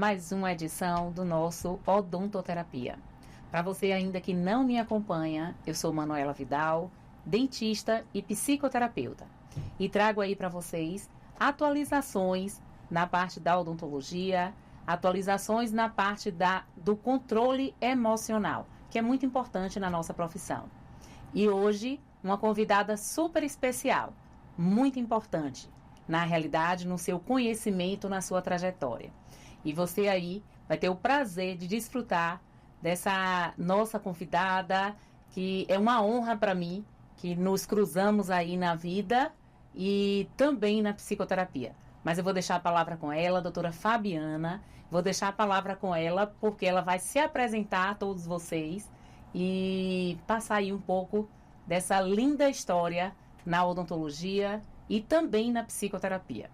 mais uma edição do nosso Odontoterapia. Para você ainda que não me acompanha, eu sou Manuela Vidal, dentista e psicoterapeuta. E trago aí para vocês atualizações na parte da odontologia, atualizações na parte do controle emocional, que é muito importante na nossa profissão. E hoje, uma convidada super especial, muito importante, na realidade, no seu conhecimento, na sua trajetória. E você aí vai ter o prazer de desfrutar dessa nossa convidada, que é uma honra para mim, que nos cruzamos aí na vida e também na psicoterapia. Mas eu vou deixar a palavra com ela, a doutora Fabiana, vou deixar a palavra com ela, porque ela vai se apresentar a todos vocês e passar aí um pouco dessa linda história na odontologia e também na psicoterapia.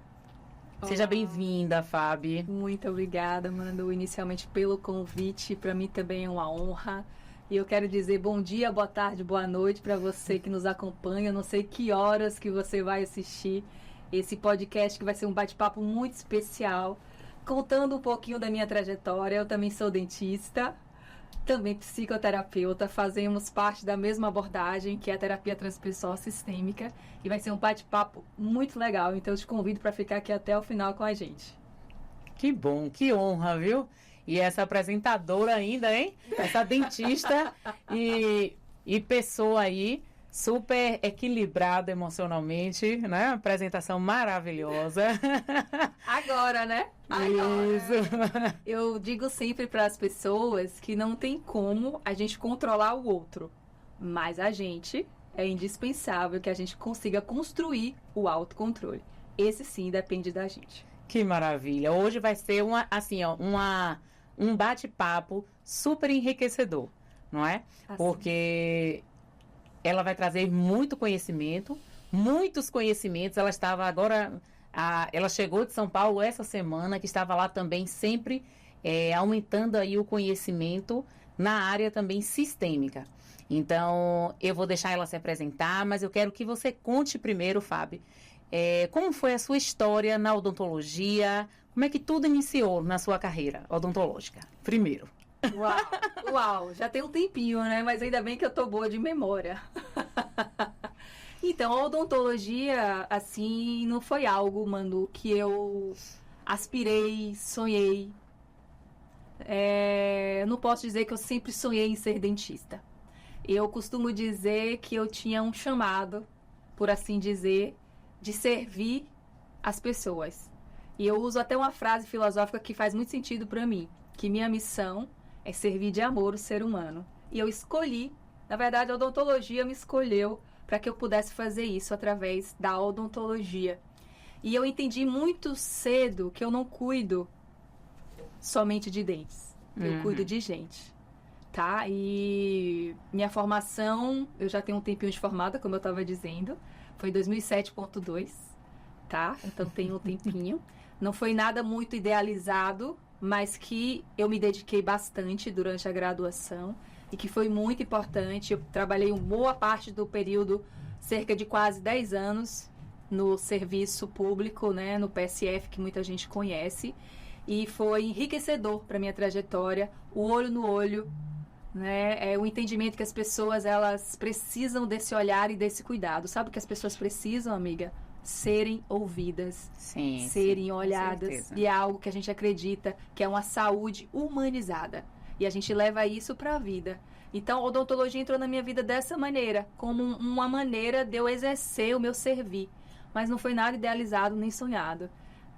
Seja bem-vinda, Fábio. Muito obrigada, Manu, inicialmente pelo convite. Para mim também é uma honra. E eu quero dizer bom dia, boa tarde, boa noite para você que nos acompanha. Eu não sei que horas que você vai assistir esse podcast, que vai ser um bate-papo muito especial, contando um pouquinho da minha trajetória. Eu também sou dentista, também psicoterapeuta, fazemos parte da mesma abordagem, que é a terapia transpessoal sistêmica, e vai ser um bate-papo muito legal, então eu te convido para ficar aqui até o final com a gente. Que bom, que honra, viu? E essa apresentadora ainda, hein? Essa dentista e pessoa aí, super equilibrada emocionalmente, né? Apresentação maravilhosa. Agora, né? Isso. Eu digo sempre para as pessoas que não tem como a gente controlar o outro, mas a gente é indispensável que a gente consiga construir o autocontrole. Esse sim depende da gente. Que maravilha. Hoje vai ser um bate-papo super enriquecedor, não é? Assim. Porque ela vai trazer muito conhecimento, muitos conhecimentos. Ela estava agora... ela chegou de São Paulo essa semana, que estava lá também sempre aumentando aí o conhecimento na área também sistêmica. Então, eu vou deixar ela se apresentar, mas eu quero que você conte primeiro, Fábio, como foi a sua história na odontologia, como é que tudo iniciou na sua carreira odontológica, primeiro. Uau, já tem um tempinho, né? Mas ainda bem que eu tô boa de memória. Então, a odontologia, assim, não foi algo, Manu, que eu aspirei, sonhei. Não posso dizer que eu sempre sonhei em ser dentista. Eu costumo dizer que eu tinha um chamado, por assim dizer, de servir as pessoas. E eu uso até uma frase filosófica que faz muito sentido para mim, que minha missão é servir de amor o ser humano. E eu escolhi, na verdade, a odontologia me escolheu para que eu pudesse fazer isso através da odontologia. E eu entendi muito cedo que eu não cuido somente de dentes. Eu cuido de gente, tá? E minha formação, eu já tenho um tempinho de formada, como eu estava dizendo, foi 2007.2, tá? Então tem um tempinho. Não foi nada muito idealizado, mas que eu me dediquei bastante durante a graduação e que foi muito importante. Eu trabalhei uma boa parte do período, cerca de quase 10 anos, no serviço público, né, no PSF, que muita gente conhece, e foi enriquecedor para minha trajetória, o olho no olho, né, o entendimento que as pessoas, elas precisam desse olhar e desse cuidado. Sabe o que as pessoas precisam, amiga? Serem ouvidas, serem olhadas, e é algo que a gente acredita que é uma saúde humanizada. E a gente leva isso para a vida. Então, a odontologia entrou na minha vida dessa maneira, como uma maneira de eu exercer o meu servir. Mas não foi nada idealizado nem sonhado,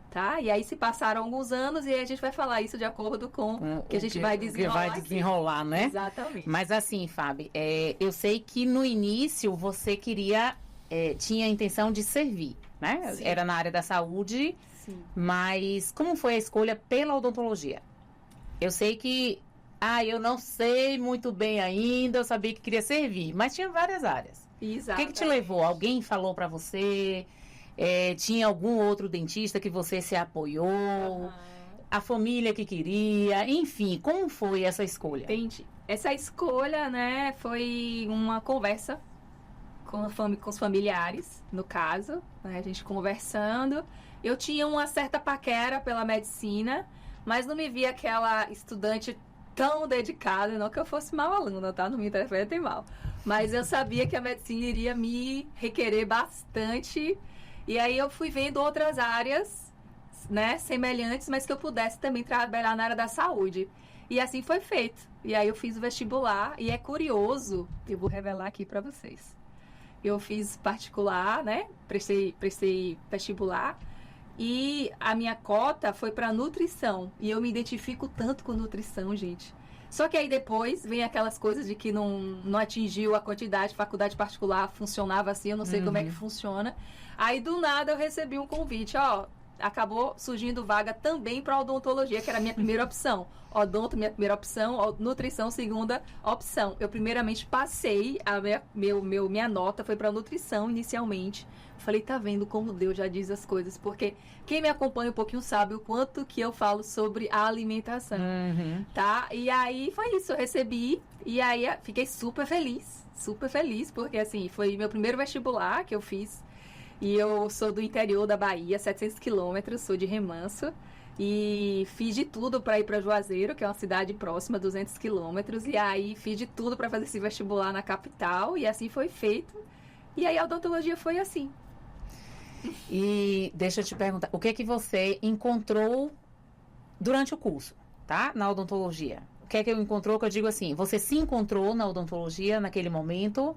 tá? E aí se passaram alguns anos e aí a gente vai falar isso de acordo com o que a gente vai desenrolar. Vai desenrolar, né? Exatamente. Mas assim, Fábio, eu sei que no início você queria... tinha a intenção de servir, né? Sim. Era na área da saúde. Sim. Mas como foi a escolha pela odontologia? Eu sei que eu não sei muito bem ainda, eu sabia que queria servir, mas tinha várias áreas. Exato. O que te levou? Alguém falou para você? Tinha algum outro dentista que você se apoiou? A família que queria? Enfim, como foi essa escolha? Entendi. Essa escolha, né, foi uma conversa com os familiares, no caso, né, a gente conversando. Eu tinha uma certa paquera pela medicina, mas não me via aquela estudante tão dedicada, não que eu fosse mal aluna, tá? Não me interpretem mal. Mas eu sabia que a medicina iria me requerer bastante. E aí eu fui vendo outras áreas, né, semelhantes, mas que eu pudesse também trabalhar na área da saúde. E assim foi feito. E aí eu fiz o vestibular, e é curioso, eu vou revelar aqui para vocês. Eu fiz particular, né, prestei vestibular, e a minha cota foi para nutrição. E eu me identifico tanto com nutrição, gente. Só que aí depois vem aquelas coisas de que não atingiu a quantidade, faculdade particular funcionava assim, eu não sei como é que funciona. Aí do nada eu recebi um convite, ó, acabou surgindo vaga também para odontologia, que era a minha primeira opção. Odonto, minha primeira opção, nutrição, segunda opção. Eu primeiramente passei, minha nota foi para nutrição inicialmente. Falei, tá vendo como Deus já diz as coisas, porque quem me acompanha um pouquinho sabe o quanto que eu falo sobre a alimentação, tá? E aí foi isso, eu recebi, e aí fiquei super feliz, porque assim, foi meu primeiro vestibular que eu fiz, e eu sou do interior da Bahia, 700 quilômetros, sou de Remanso, e fiz de tudo para ir para Juazeiro, que é uma cidade próxima, 200 quilômetros, e aí fiz de tudo para fazer esse vestibular na capital, e assim foi feito, e aí a odontologia foi assim. E deixa eu te perguntar, o que é que você encontrou durante o curso, tá? Na odontologia. O que é que eu encontrou, que eu digo assim, você se encontrou na odontologia naquele momento,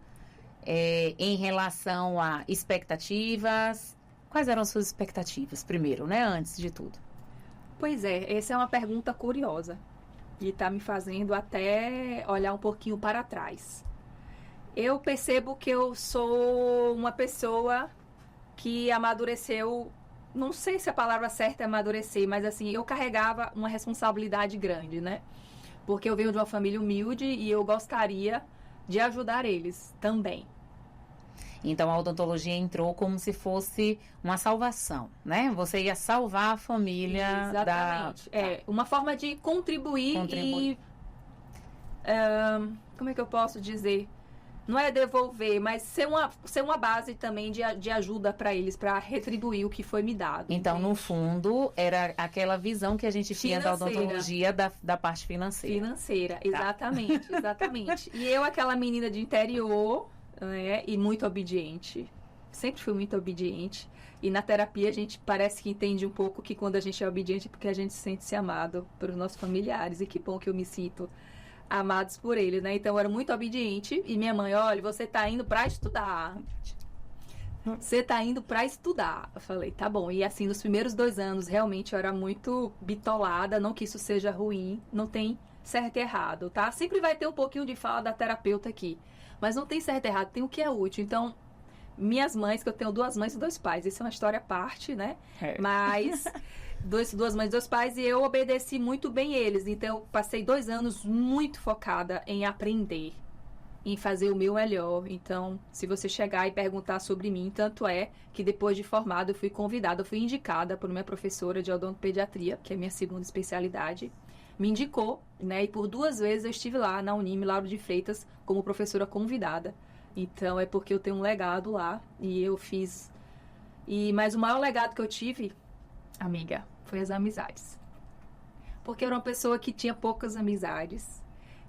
em relação a expectativas? Quais eram as suas expectativas, primeiro, né? Antes de tudo. Pois é, essa é uma pergunta curiosa. E está me fazendo até olhar um pouquinho para trás. Eu percebo que eu sou uma pessoa que amadureceu, não sei se a palavra certa é amadurecer, mas assim, eu carregava uma responsabilidade grande, né? Porque eu venho de uma família humilde e eu gostaria de ajudar eles também. Então, a odontologia entrou como se fosse uma salvação, né? Você ia salvar a família. Exatamente. Uma forma de contribuir. E... como é que eu posso dizer? Não é devolver, mas ser uma base também de ajuda para eles, para retribuir o que foi me dado. Então, entende? no fundo, era aquela visão que a gente tinha da odontologia da parte financeira. Financeira, exatamente, exatamente. E eu, aquela menina de interior, né, e muito obediente. Sempre fui muito obediente. E na terapia a gente parece que entende um pouco que quando a gente é obediente é porque a gente sente-se amado pelos nossos familiares. E que bom que eu me sinto amados por ele, né? Então eu era muito obediente e minha mãe, olha, você tá indo pra estudar. Você tá indo pra estudar. Eu falei, tá bom. E assim, nos primeiros 2 anos, realmente eu era muito bitolada, não que isso seja ruim, não tem certo e errado, tá? Sempre vai ter um pouquinho de fala da terapeuta aqui, mas não tem certo e errado, tem o que é útil. Então, minhas mães, que eu tenho 2 mães e 2 pais, isso é uma história à parte, né? Mas... 2 mães e 2 pais, e eu obedeci muito bem eles. Então, eu passei 2 anos muito focada em aprender, em fazer o meu melhor. Então, se você chegar e perguntar sobre mim, tanto é que depois de formada eu fui convidada, eu fui indicada por minha professora de odontopediatria, que é a minha segunda especialidade, me indicou, né? E por 2 vezes eu estive lá na Unime Lauro de Freitas como professora convidada. Então, é porque eu tenho um legado lá e eu fiz... Mas o maior legado que eu tive, amiga, foi as amizades. Porque eu era uma pessoa que tinha poucas amizades.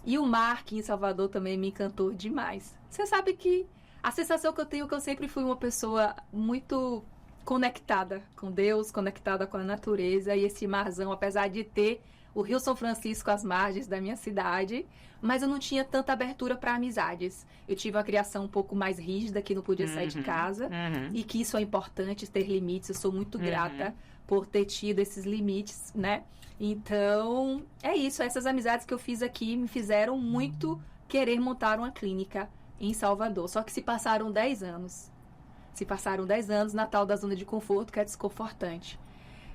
E o mar aqui em Salvador também me encantou demais. Você sabe que a sensação que eu tenho é que eu sempre fui uma pessoa muito conectada com Deus, conectada com a natureza. E esse marzão, apesar de ter o Rio São Francisco às margens da minha cidade, mas eu não tinha tanta abertura para amizades. Eu tive uma criação um pouco mais rígida, que não podia sair de casa. E que isso é importante, ter limites. Eu sou muito grata por ter tido esses limites, né? Então, é isso. Essas amizades que eu fiz aqui me fizeram muito querer montar uma clínica em Salvador. Só que se passaram 10 anos. Se passaram 10 anos na tal da zona de conforto, que é desconfortante.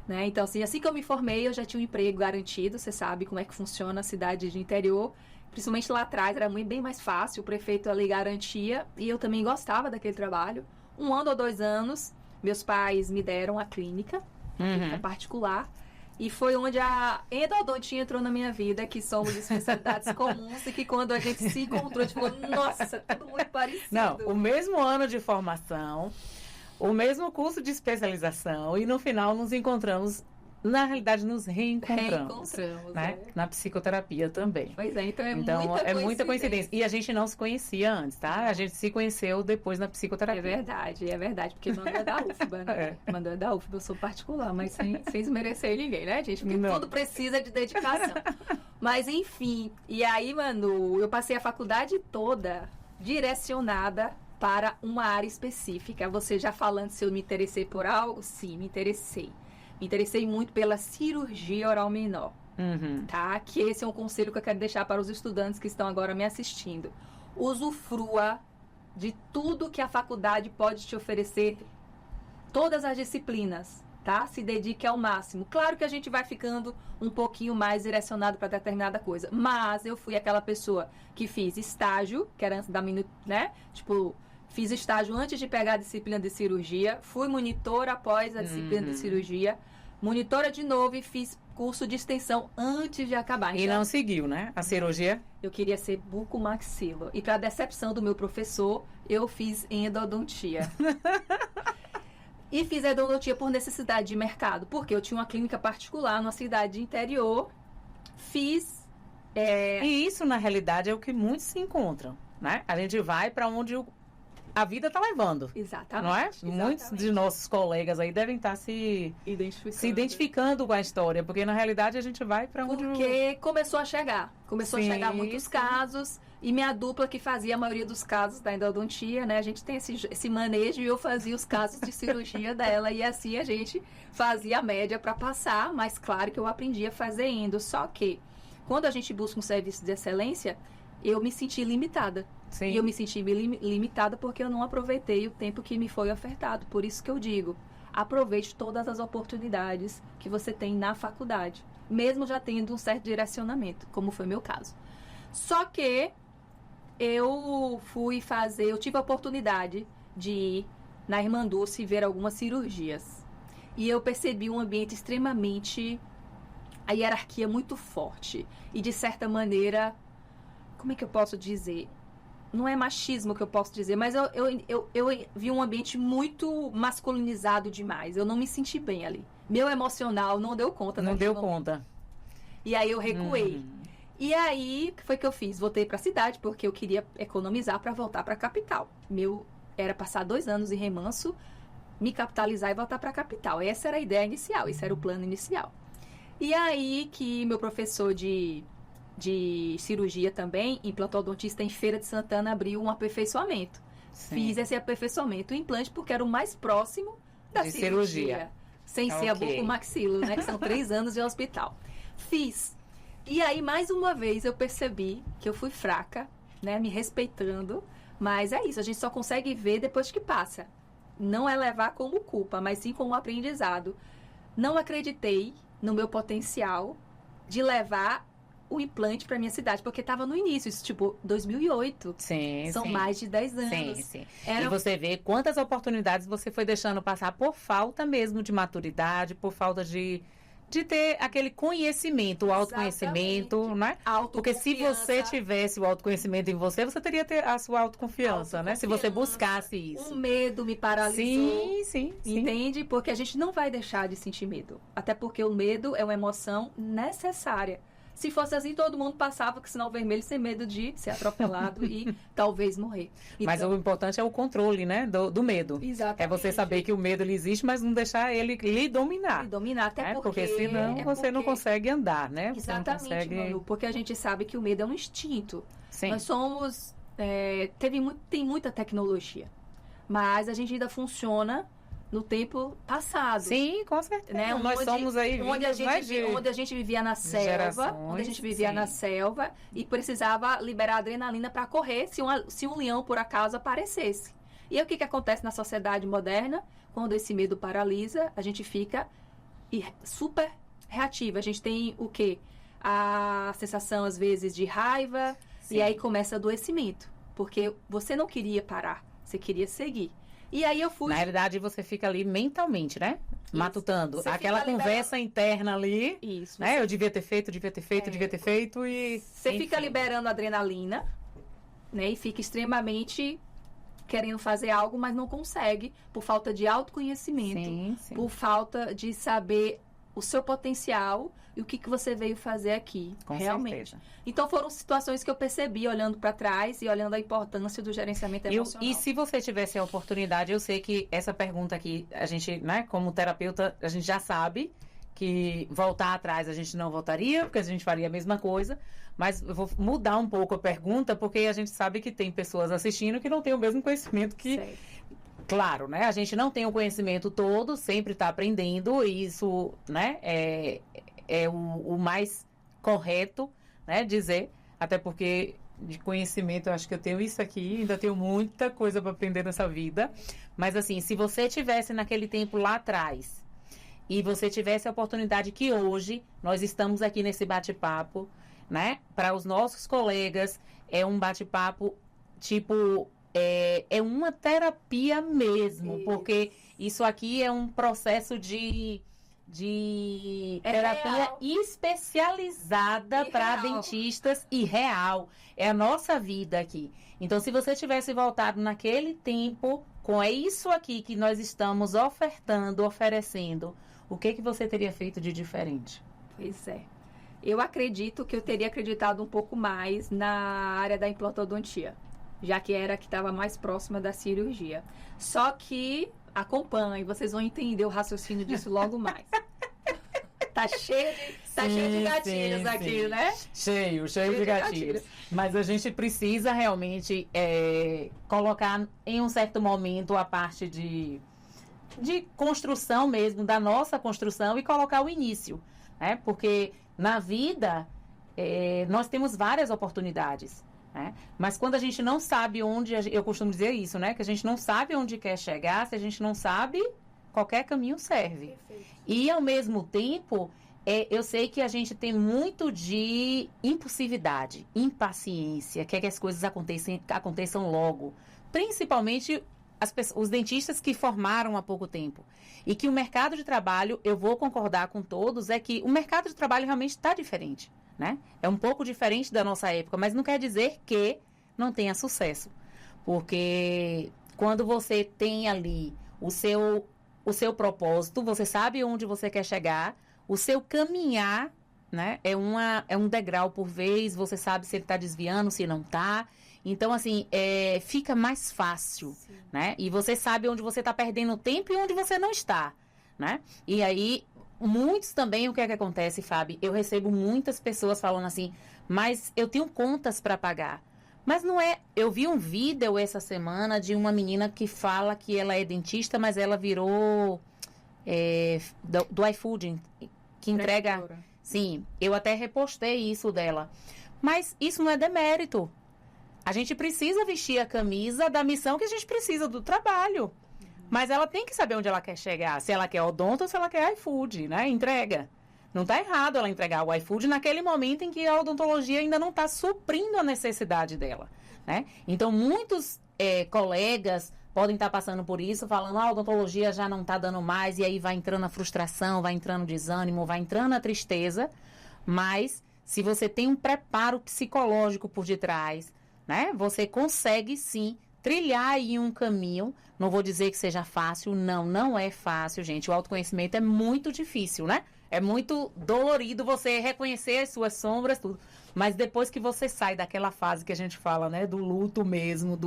Né? Então, assim que eu me formei, eu já tinha um emprego garantido. Você sabe como é que funciona a cidade de interior. Principalmente lá atrás, era bem mais fácil. O prefeito ali garantia. E eu também gostava daquele trabalho. 1 ano ou 2 anos, meus pais me deram a clínica. Particular, e foi onde a endodontia entrou na minha vida, que somos especialidades comuns, e que quando a gente se encontrou, a gente falou, nossa, tudo muito parecido. Não, o mesmo ano de formação, o mesmo curso de especialização, e no final nos encontramos na realidade, nos reencontramos. Reencontramos, Né? Na psicoterapia também. Pois é, então muita coincidência. E a gente não se conhecia antes, tá? A gente se conheceu depois na psicoterapia. É verdade, porque Manu é da UFBA, né? Manu é da UFBA, eu sou particular, mas sem desmerecer ninguém, né, gente? Porque tudo precisa de dedicação. Mas, enfim, e aí, Manu, eu passei a faculdade toda direcionada para uma área específica. Você já falando se eu me interessei por algo? Sim, me interessei. Me interessei muito pela cirurgia oral menor, tá? Que esse é um conselho que eu quero deixar para os estudantes que estão agora me assistindo. Usufrua de tudo que a faculdade pode te oferecer, todas as disciplinas, tá? Se dedique ao máximo. Claro que a gente vai ficando um pouquinho mais direcionado para determinada coisa, mas eu fui aquela pessoa que fiz estágio, que era antes da minha, né? Tipo, fiz estágio antes de pegar a disciplina de cirurgia, fui monitora após a disciplina de cirurgia, monitora de novo e fiz curso de extensão antes de acabar. Então, e não seguiu, né? A cirurgia? Eu queria ser bucomaxilo. E para decepção do meu professor, eu fiz endodontia. E fiz endodontia por necessidade de mercado, porque eu tinha uma clínica particular numa cidade interior. Fiz... E isso, na realidade, é o que muitos se encontram, né? A gente vai para onde a vida está levando. Exatamente. Não é? Exatamente. Muitos de nossos colegas aí devem estar se identificando com a história, porque na realidade a gente vai para onde... Porque começou a chegar muitos casos, e minha dupla que fazia a maioria dos casos da endodontia, né? A gente tem esse manejo e eu fazia os casos de cirurgia dela, e assim a gente fazia a média para passar, mas claro que eu aprendi a fazer endo, só que quando a gente busca um serviço de excelência, eu me senti limitada. Sim. E eu me senti limitada porque eu não aproveitei o tempo que me foi ofertado. Por isso que eu digo, aproveite todas as oportunidades que você tem na faculdade, mesmo já tendo um certo direcionamento, como foi meu caso. Só que eu tive a oportunidade de ir na Irmã Dulce e ver algumas cirurgias. E eu percebi um ambiente extremamente... a hierarquia muito forte. E de certa maneira... como é que eu posso dizer? Não é machismo que eu posso dizer, mas eu vi um ambiente muito masculinizado demais. Eu não me senti bem ali. Meu emocional não deu conta. Não deu conta. E aí eu recuei. E aí, o que foi que eu fiz? Voltei para a cidade, porque eu queria economizar para voltar para a capital. Era passar 2 anos em Remanso, me capitalizar e voltar para a capital. Essa era a ideia inicial, esse era o plano inicial. E aí que meu professor de cirurgia também, implantodontista em Feira de Santana, abriu um aperfeiçoamento. Sim. Fiz esse aperfeiçoamento, o implante, porque era o mais próximo da cirurgia. Sem ser a bucomaxilo, né? Que são 3 anos de hospital. Fiz. E aí, mais uma vez, eu percebi que eu fui fraca, né? Me respeitando. Mas é isso, a gente só consegue ver depois que passa. Não é levar como culpa, mas sim como aprendizado. Não acreditei no meu potencial de levar o implante para minha cidade, porque estava no início, isso tipo 2008. Sim, São mais de 10 anos. Sim. E você vê quantas oportunidades você foi deixando passar por falta mesmo de maturidade, por falta de ter aquele conhecimento, o autoconhecimento, né? Porque se você tivesse o autoconhecimento em você, você teria a sua autoconfiança, né? Se você buscasse isso. O medo me paralisou. Sim. Entende? Porque a gente não vai deixar de sentir medo. Até porque o medo é uma emoção necessária. Se fosse assim, todo mundo passava com sinal vermelho sem medo de ser atropelado e talvez morrer. Então, mas o importante é o controle, né? Do medo. Exatamente. É você saber que o medo ele existe, mas não deixar ele lhe dominar. Até porque senão você não consegue andar, né? Exatamente, você não consegue... Manu, porque a gente sabe que o medo é um instinto. Sim. Nós somos... tem muita tecnologia, mas a gente ainda funciona no tempo passado. Sim, com certeza. Né? Nós somos aí onde a gente vivia na selva, e precisava liberar adrenalina para correr se um leão por acaso aparecesse. E aí, o que acontece na sociedade moderna? Quando esse medo paralisa, a gente fica super reativa. A gente tem o quê? A sensação, às vezes, de raiva. Sim. E aí começa adoecimento. Porque você não queria parar, você queria seguir. E aí eu fui... Na realidade, você fica ali mentalmente, né? Isso. Matutando. Aquela conversa interna ali. Isso. Né? Eu devia ter feito e... Você fica liberando adrenalina, né? E fica extremamente querendo fazer algo, mas não consegue por falta de autoconhecimento. Sim. Por falta de saber o seu potencial e o que você veio fazer aqui, Com realmente. certeza. Então, foram situações que eu percebi olhando para trás e olhando a importância do gerenciamento emocional. E se você tivesse a oportunidade, eu sei que essa pergunta aqui, a gente, né, como terapeuta, a gente já sabe que voltar atrás a gente não voltaria, porque a gente faria a mesma coisa, mas eu vou mudar um pouco a pergunta, porque a gente sabe que tem pessoas assistindo que não têm o mesmo conhecimento que... Certo. Claro, né? A gente não tem o conhecimento todo, sempre está aprendendo, e isso, né, é o mais correto, né, dizer, até porque de conhecimento eu acho que eu tenho isso aqui, ainda tenho muita coisa para aprender nessa vida, mas assim, se você tivesse naquele tempo lá atrás, e você tivesse a oportunidade que hoje nós estamos aqui nesse bate-papo, né, para os nossos colegas, é um bate-papo tipo... É uma terapia mesmo, porque isso aqui é um processo de terapia real. Especializada para dentistas e real. É a nossa vida aqui. Então, se você tivesse voltado naquele tempo, com isso aqui que nós estamos ofertando, oferecendo, o que você teria feito de diferente? Pois é. Eu acredito que eu teria acreditado um pouco mais na área da implantodontia, já que era a que estava mais próxima da cirurgia. Só que acompanhe, vocês vão entender o raciocínio disso logo mais. Tá cheio de gatilhos aqui, né? Cheio de gatilhos. Mas a gente precisa realmente colocar em um certo momento a parte de construção mesmo, da nossa construção, e colocar o início, né? Porque na vida nós temos várias oportunidades. Mas quando a gente não sabe onde, eu costumo dizer isso, né? Que a gente não sabe onde quer chegar, se a gente não sabe, qualquer caminho serve. Perfeito. E ao mesmo tempo, eu sei que a gente tem muito de impulsividade, impaciência, quer que as coisas aconteçam logo. Principalmente os dentistas que formaram há pouco tempo. E que o mercado de trabalho, eu vou concordar com todos, é que o mercado de trabalho realmente está diferente. Né? É um pouco diferente da nossa época, mas não quer dizer que não tenha sucesso. Porque quando você tem ali o seu propósito, você sabe onde você quer chegar, o seu caminhar, né, é um degrau por vez, você sabe se ele está desviando, se não está. Então, assim, fica mais fácil, né? E você sabe onde você está perdendo tempo e onde você não está, né? E aí... Muitos também, o que é que acontece, Fábio? Eu recebo muitas pessoas falando assim, mas eu tenho contas para pagar. Mas não é... Eu vi um vídeo essa semana de uma menina que fala que ela é dentista, mas ela virou do iFood, que entrega... Prefeitura. Sim, eu até repostei isso dela. Mas isso não é demérito. A gente precisa vestir a camisa da missão que a gente precisa do trabalho. Mas ela tem que saber onde ela quer chegar. Se ela quer odonto ou se ela quer iFood, né? Entrega. Não está errado ela entregar o iFood naquele momento em que a odontologia ainda não está suprindo a necessidade dela, né? Então, muitos colegas podem estar passando por isso, falando, a odontologia já não está dando mais, e aí vai entrando a frustração, vai entrando o desânimo, vai entrando a tristeza. Mas, se você tem um preparo psicológico por detrás, né? Você consegue, sim, trilhar aí um caminho. Não vou dizer que seja fácil, não é fácil, gente. O autoconhecimento é muito difícil, né? É muito dolorido você reconhecer as suas sombras, tudo. Mas depois que você sai daquela fase que a gente fala, né? Do luto mesmo,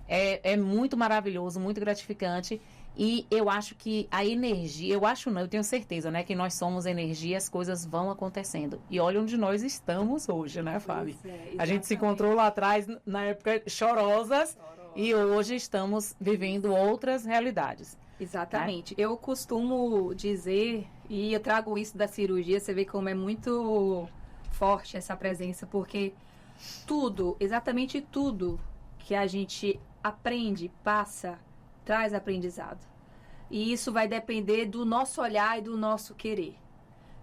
é muito maravilhoso, muito gratificante. E eu acho que a energia, eu tenho certeza, né? Que nós somos energia, as coisas vão acontecendo. E olha onde nós estamos hoje, né, Fábio? A gente se encontrou lá atrás, na época, chorosas. E hoje estamos vivendo outras realidades. Exatamente. Né? Eu costumo dizer, e eu trago isso da cirurgia, você vê como é muito forte essa presença, porque tudo, exatamente tudo que a gente aprende, passa, traz aprendizado. E isso vai depender do nosso olhar e do nosso querer.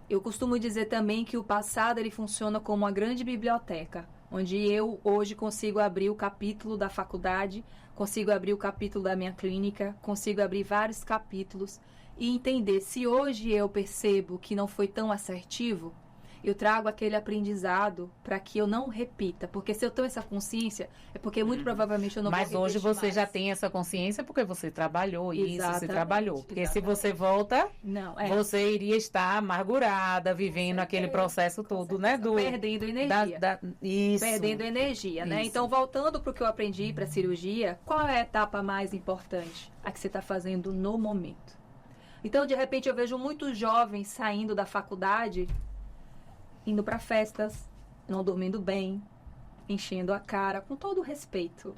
Eu costumo dizer também que o passado ele funciona como uma grande biblioteca, onde eu hoje consigo abrir o capítulo da faculdade, consigo abrir o capítulo da minha clínica, consigo abrir vários capítulos e entender se hoje eu percebo que não foi tão assertivo, eu trago aquele aprendizado para que eu não repita. Porque se eu tenho essa consciência, é porque muito provavelmente eu não vou Mas repetir hoje você mais. já tem essa consciência porque você trabalhou isso, você Exatamente, trabalhou. Porque se exatamente. você volta, Não, você iria estar amargurada, vivendo aquele processo todo, né? Perdendo energia. Isso. Perdendo energia, né? Isso. Então, voltando para o que eu aprendi para a cirurgia, qual é a etapa mais importante? A que você está fazendo no momento. Então, de repente, eu vejo muitos jovens saindo da faculdade, indo para festas, não dormindo bem, enchendo a cara, com todo o respeito.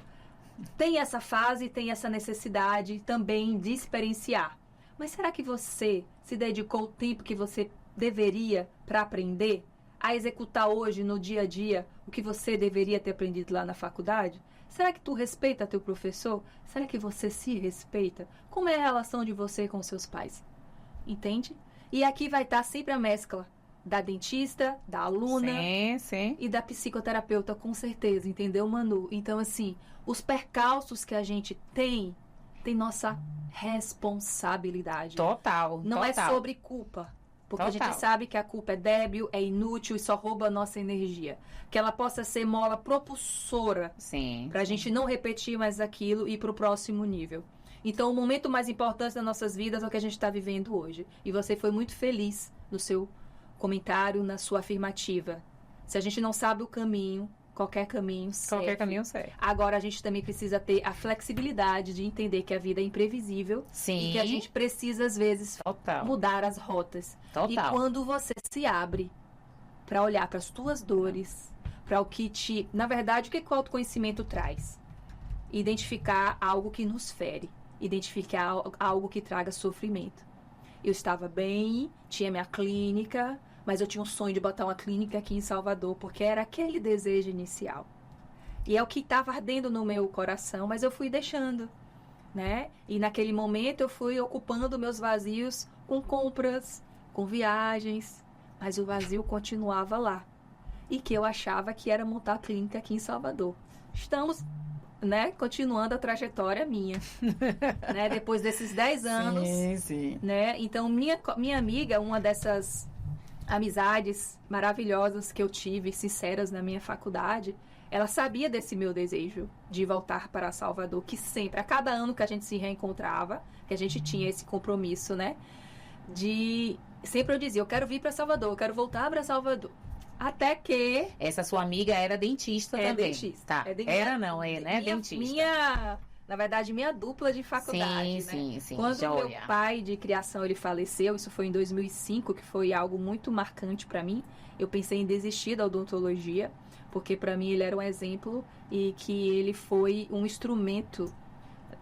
Tem essa fase, tem essa necessidade também de experienciar. Mas será que você se dedicou o tempo que você deveria para aprender? A executar hoje, no dia a dia, o que você deveria ter aprendido lá na faculdade? Será que tu respeita teu professor? Será que você se respeita? Como é a relação de você com seus pais? Entende? E aqui vai estar sempre a mescla da dentista, da aluna Sim. e da psicoterapeuta, com certeza, entendeu, Manu? Então, assim, os percalços que a gente tem nossa responsabilidade. Total. Não é sobre culpa. Porque a gente sabe que a culpa é débil, é inútil e só rouba a nossa energia. Que ela possa ser mola propulsora para a gente não repetir mais aquilo e ir para o próximo nível. Então, o momento mais importante das nossas vidas é o que a gente está vivendo hoje. E você foi muito feliz no seu comentário, na sua afirmativa. Se a gente não sabe o caminho, qualquer caminho serve. Qualquer caminho serve. Agora, a gente também precisa ter a flexibilidade de entender que a vida é imprevisível. Sim. E que a gente precisa, às vezes, mudar as rotas. Total. E quando você se abre para olhar para as tuas dores, para o que te... Na verdade, o que o autoconhecimento traz? Identificar algo que nos fere. Identificar algo que traga sofrimento. Eu estava bem, tinha minha clínica, mas eu tinha um sonho de botar uma clínica aqui em Salvador, porque era aquele desejo inicial. E é o que estava ardendo no meu coração, mas eu fui deixando, né? E naquele momento eu fui ocupando meus vazios com compras, com viagens, mas o vazio continuava lá. E que eu achava que era montar a clínica aqui em Salvador. Estamos, né, continuando a trajetória minha, né? Depois desses 10 anos, sim. né? Então, minha amiga, uma dessas amizades maravilhosas que eu tive, sinceras na minha faculdade, ela sabia desse meu desejo de voltar para Salvador, que sempre, a cada ano que a gente se reencontrava, que a gente tinha esse compromisso, né? Sempre eu dizia, eu quero vir para Salvador, eu quero voltar para Salvador. Até que... Essa sua amiga era dentista também. Dentista. Tá. Era não, né? Dentista. Na verdade, minha dupla de faculdade, sim, né? Sim. Quando meu pai de criação ele faleceu, isso foi em 2005, que foi algo muito marcante para mim. Eu pensei em desistir da odontologia, porque para mim ele era um exemplo e que ele foi um instrumento,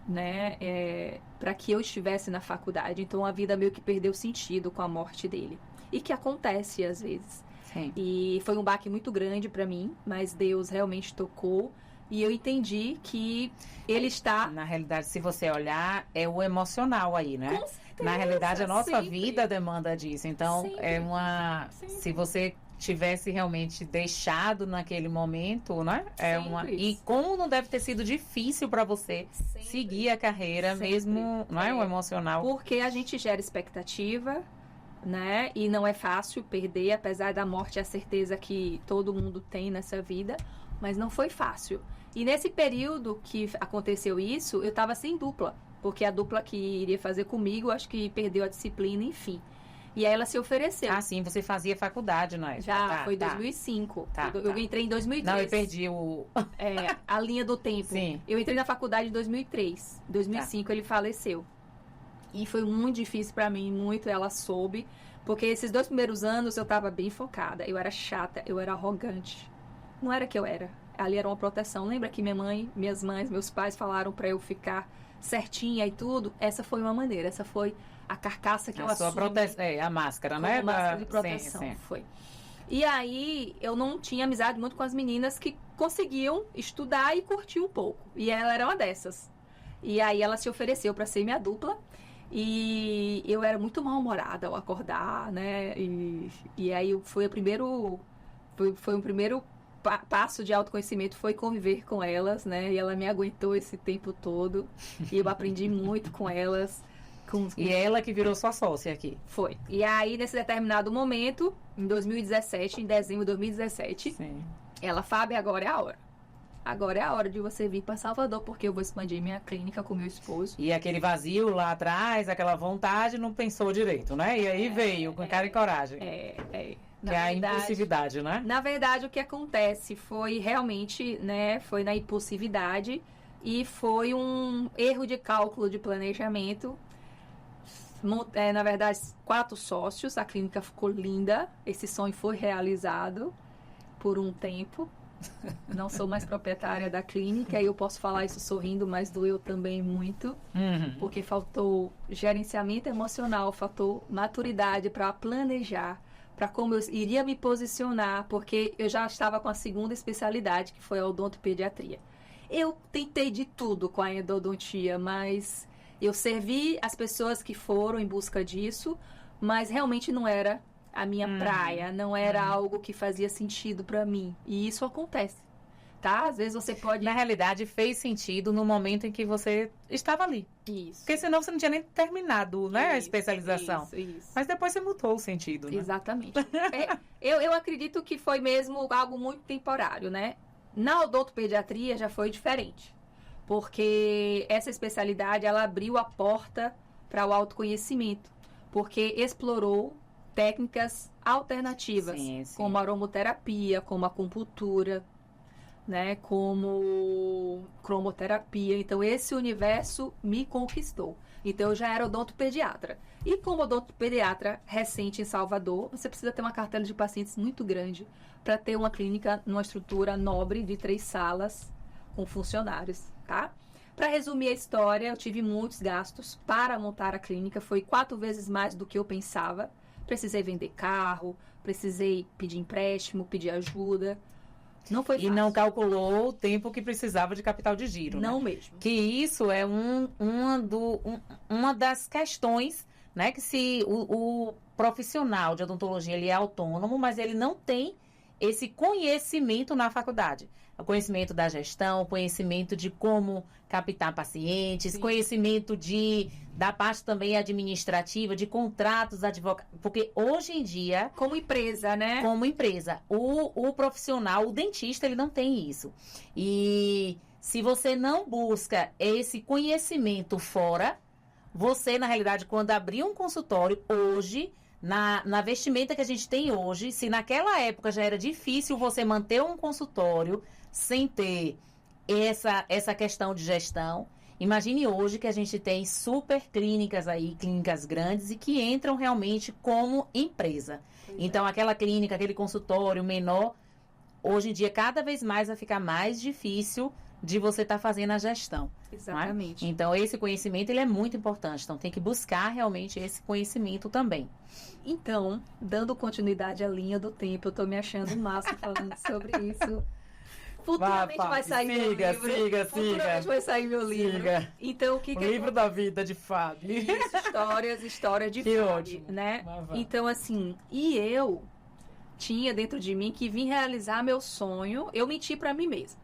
né, para que eu estivesse na faculdade. Então a vida meio que perdeu sentido com a morte dele. E que acontece às vezes. Sim. E foi um baque muito grande para mim, mas Deus realmente tocou. E eu entendi que ele está... Na realidade, se você olhar, é o emocional aí, né? Com certeza, na realidade, a nossa sempre. Vida demanda disso. Então, Sempre. é uma... Sempre. Se você tivesse realmente deixado naquele momento, né? E como não deve ter sido difícil para você seguir a carreira, mesmo, não é? O emocional. Porque a gente gera expectativa, né? E não é fácil perder, apesar da morte, a certeza que todo mundo tem nessa vida. Mas não foi fácil. E nesse período que aconteceu isso, eu estava sem dupla. Porque a dupla que iria fazer comigo, acho que perdeu a disciplina, enfim. E aí ela se ofereceu. Ah, sim, você fazia faculdade, não é? Já, foi em 2005. Eu entrei em 2003. Não, eu perdi a linha do tempo. Sim. Eu entrei na faculdade em 2003. Em 2005 ele faleceu. E foi muito difícil pra mim, muito, ela soube. Porque esses 2 primeiros anos eu tava bem focada. Eu era chata, eu era arrogante. Não era que eu era. Ali era uma proteção. Lembra que minhas mães, meus pais falaram pra eu ficar certinha e tudo? Essa foi uma maneira. Essa foi a carcaça que eu assumi. A máscara, né? A máscara de proteção, sim. foi. E aí, eu não tinha amizade muito com as meninas que conseguiam estudar e curtir um pouco. E ela era uma dessas. E aí, ela se ofereceu pra ser minha dupla. E eu era muito mal-humorada ao acordar, né? E aí, foi o primeiro passo de autoconhecimento, foi conviver com elas, né? E ela me aguentou esse tempo todo. E eu aprendi muito com elas. E ela que virou sua sócia aqui. Foi. E aí, nesse determinado momento, em 2017, em dezembro de 2017, Sim. ela, Fábio, agora é a hora. Agora é a hora de você vir para Salvador, porque eu vou expandir minha clínica com meu esposo. E aquele vazio lá atrás, aquela vontade, não pensou direito, né? E aí veio com cara e coragem. Que é a impulsividade, né? Na verdade, o que acontece foi realmente, né, foi na impulsividade e foi um erro de cálculo de planejamento. Na verdade, 4 sócios, a clínica ficou linda, esse sonho foi realizado por um tempo. Não sou mais proprietária da clínica e eu posso falar isso sorrindo, mas doeu também muito, porque faltou gerenciamento emocional, faltou maturidade para planejar, para como eu iria me posicionar, porque eu já estava com a segunda especialidade, que foi a odontopediatria. Eu tentei de tudo com a endodontia, mas eu servi as pessoas que foram em busca disso, mas realmente não era a minha praia, não era algo que fazia sentido para mim. E isso acontece, tá? Às vezes você pode... Na realidade, fez sentido no momento em que você estava ali. Isso. Porque senão você não tinha nem terminado, né, a especialização. Isso. Mas depois você mudou o sentido, né? Exatamente. Eu acredito que foi mesmo algo muito temporário, né? Na odontopediatria já foi diferente. Porque essa especialidade, ela abriu a porta para o autoconhecimento. Porque explorou técnicas alternativas, sim. como a aromoterapia, como a acupuntura, né, como cromoterapia. Então, esse universo me conquistou. Então, eu já era odontopediatra. E como odontopediatra recente em Salvador, você precisa ter uma cartela de pacientes muito grande para ter uma clínica numa estrutura nobre de 3 salas com funcionários, tá? Para resumir a história, eu tive muitos gastos para montar a clínica. Foi 4 vezes mais do que eu pensava. Precisei vender carro, precisei pedir empréstimo, pedir ajuda. Não foi fácil. E não calculou o tempo que precisava de capital de giro. Não né? mesmo. Que isso é uma das questões, né? Que se o profissional de odontologia ele é autônomo, mas ele não tem esse conhecimento na faculdade. O conhecimento da gestão, conhecimento de como captar pacientes, sim, conhecimento da parte também administrativa, de contratos advocados. Porque hoje em dia... Como empresa, né? Como empresa. O profissional, o dentista, ele não tem isso. E se você não busca esse conhecimento fora, você, na realidade, quando abrir um consultório, hoje... Na vestimenta que a gente tem hoje, se naquela época já era difícil você manter um consultório sem ter essa questão de gestão, imagine hoje que a gente tem super clínicas aí, clínicas grandes e que entram realmente como empresa. Então, aquela clínica, aquele consultório menor, hoje em dia cada vez mais vai ficar mais difícil de você estar fazendo a gestão. Exatamente. Né? Então, esse conhecimento ele é muito importante. Então, tem que buscar realmente esse conhecimento também. Então, dando continuidade à linha do tempo, eu tô me achando massa falando sobre isso. Futuramente vai sair meu livro. Futuramente vai sair meu livro. Então, o que livro da vida de Fábio. Isso, história de que Fábio, ótimo. Né? Então, assim, e eu tinha dentro de mim que vim realizar meu sonho. Eu menti pra mim mesma.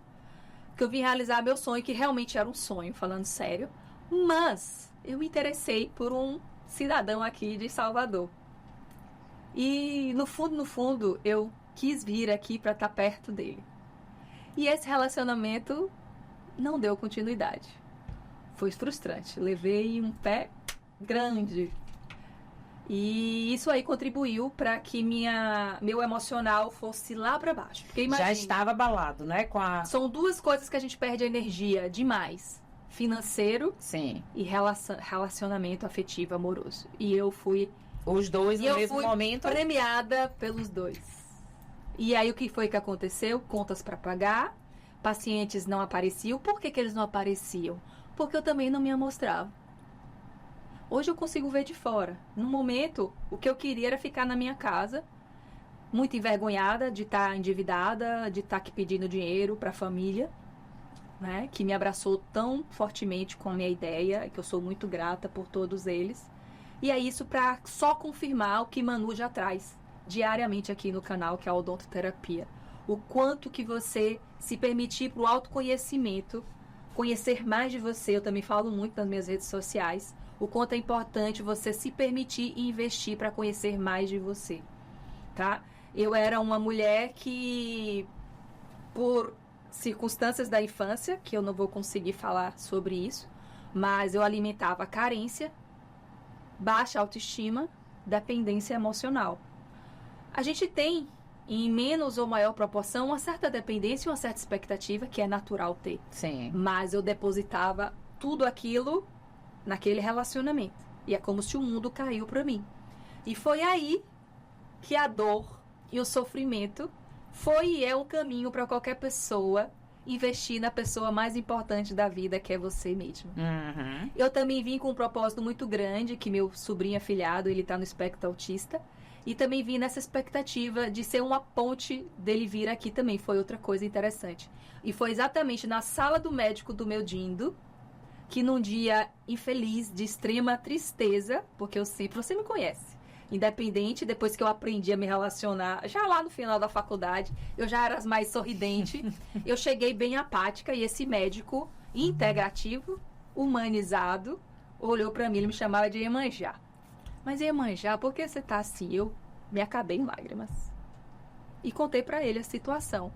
Que eu vim realizar meu sonho, que realmente era um sonho, falando sério. Mas eu me interessei por um cidadão aqui de Salvador. E no fundo, eu quis vir aqui para estar perto dele. E esse relacionamento não deu continuidade. Foi frustrante. Levei um pé grande. E isso aí contribuiu para que meu emocional fosse lá para baixo. Porque imagina, já estava abalado, né? São 2 coisas que a gente perde a energia demais. Financeiro, sim, e relacionamento afetivo, amoroso. E eu fui... Os dois no mesmo momento. Premiada pelos 2. E aí o que foi que aconteceu? Contas para pagar, pacientes não apareciam. Por que eles não apareciam? Porque eu também não me amostrava. Hoje eu consigo ver de fora. No momento, o que eu queria era ficar na minha casa, muito envergonhada de estar endividada, de estar aqui pedindo dinheiro para a família, né, que me abraçou tão fortemente com a minha ideia, que eu sou muito grata por todos eles. E é isso para só confirmar o que Manu já traz diariamente aqui no canal, que é a odontoterapia. O quanto que você se permitir para o autoconhecimento, conhecer mais de você, eu também falo muito nas minhas redes sociais, o quanto é importante você se permitir e investir para conhecer mais de você, tá? Eu era uma mulher que, por circunstâncias da infância, que eu não vou conseguir falar sobre isso, mas eu alimentava carência, baixa autoestima, dependência emocional. A gente tem, em menos ou maior proporção, uma certa dependência e uma certa expectativa, que é natural ter. Sim. Mas eu depositava tudo aquilo naquele relacionamento. E é como se o mundo caiu para mim. E foi aí que a dor e o sofrimento foi e é um caminho para qualquer pessoa investir na pessoa mais importante da vida, que é você mesmo. Uhum. Eu também vim com um propósito muito grande, que meu sobrinho afilhado, ele está no espectro autista. E também vim nessa expectativa de ser uma ponte dele vir aqui também. Foi outra coisa interessante. E foi exatamente na sala do médico do meu Dindo, que num dia infeliz, de extrema tristeza, porque eu sempre, você me conhece, independente, depois que eu aprendi a me relacionar, já lá no final da faculdade, eu já era mais sorridente, eu cheguei bem apática e esse médico integrativo, humanizado, olhou pra mim, ele me chamava de Iemanjá. Mas Iemanjá, por que você tá assim? Eu me acabei em lágrimas. E contei pra ele a situação.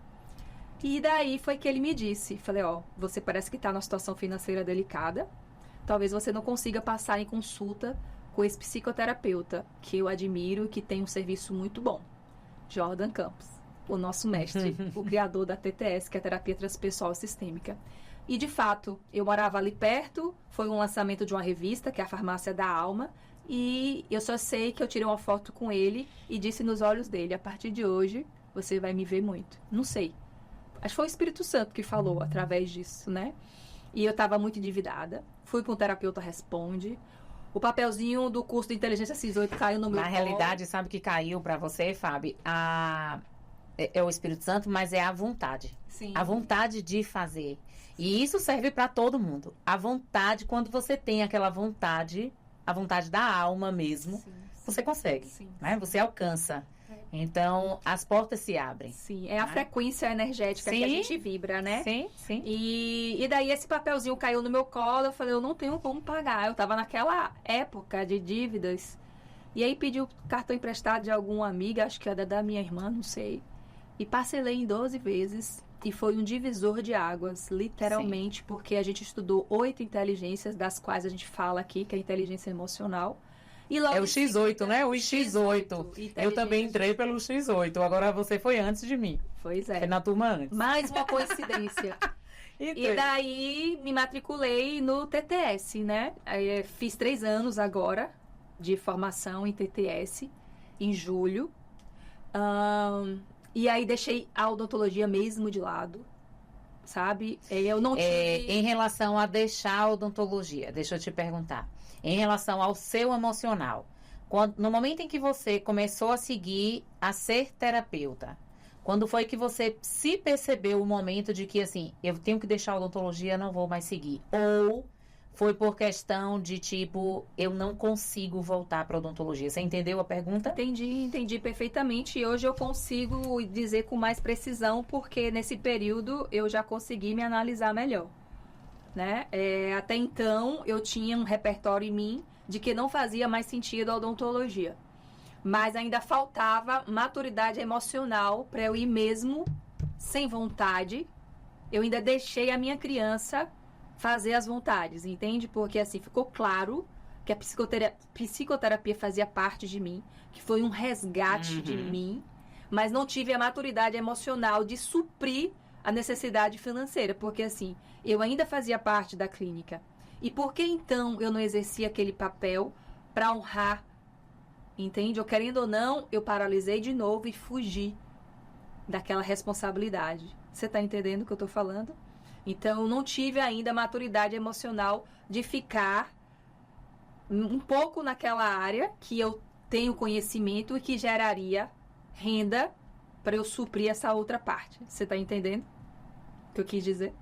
E daí foi que ele me disse, falei, ó, você parece que tá numa situação financeira delicada, talvez você não consiga passar em consulta com esse psicoterapeuta, que eu admiro e que tem um serviço muito bom, Jordan Campos, o nosso mestre, o criador da TTS, que é a Terapia Transpessoal Sistêmica. E, de fato, eu morava ali perto, foi um lançamento de uma revista, que é a Farmácia da Alma, e eu só sei que eu tirei uma foto com ele e disse nos olhos dele, a partir de hoje, você vai me ver muito. Não sei. Acho que foi o Espírito Santo que falou através disso, né? E eu estava muito endividada. Fui para um terapeuta Responde. O papelzinho do curso de Inteligência CIS-8 caiu no meu Na colo. realidade, sabe o que caiu para você, Fábio? É o Espírito Santo, mas é a vontade. Sim. A vontade de fazer. E isso serve para todo mundo. A vontade, quando você tem aquela vontade, a vontade da alma mesmo, Sim, você consegue, sim, né? Você alcança. Então, as portas se abrem. Sim, é a frequência energética que a gente vibra, né? Sim, sim. E daí esse papelzinho caiu no meu colo, eu falei, eu não tenho como pagar. Eu tava naquela época de dívidas. E aí pedi o cartão emprestado de alguma amiga, acho que era da minha irmã, não sei. E parcelei em 12 vezes. E foi um divisor de águas, literalmente, porque a gente estudou 8 inteligências, das quais a gente fala aqui, que é a inteligência emocional. E logo É o X8, né? O X8. Eu também entrei pelo X8. Agora você foi antes de mim. Pois é. Foi na turma antes. Mais uma coincidência. E daí me matriculei no TTS, né? Aí, fiz 3 anos agora de formação em TTS, em julho. E aí deixei a odontologia mesmo de lado, sabe? Eu não tive... Em relação a deixar a odontologia, deixa eu te perguntar. Em relação ao seu emocional, no momento em que você começou a seguir a ser terapeuta, quando foi que você se percebeu o momento de que, assim, eu tenho que deixar a odontologia, não vou mais seguir? Ou foi por questão de, tipo, eu não consigo voltar para odontologia? Você entendeu a pergunta? Entendi perfeitamente. E hoje eu consigo dizer com mais precisão, porque nesse período eu já consegui me analisar melhor. Né? Até então eu tinha um repertório em mim de que não fazia mais sentido a odontologia, mas ainda faltava maturidade emocional para eu ir mesmo sem vontade. Eu ainda deixei a minha criança fazer as vontades, entende? Porque assim ficou claro que a psicoterapia fazia parte de mim, que foi um resgate de mim, mas não tive a maturidade emocional de suprir a necessidade financeira, porque assim, eu ainda fazia parte da clínica. E por que então eu não exercia aquele papel para honrar? Entende? Eu querendo ou não, eu paralisei de novo e fugi daquela responsabilidade. Você está entendendo o que eu estou falando? Então, eu não tive ainda a maturidade emocional de ficar um pouco naquela área que eu tenho conhecimento e que geraria renda para eu suprir essa outra parte. Você está entendendo o que eu quis dizer?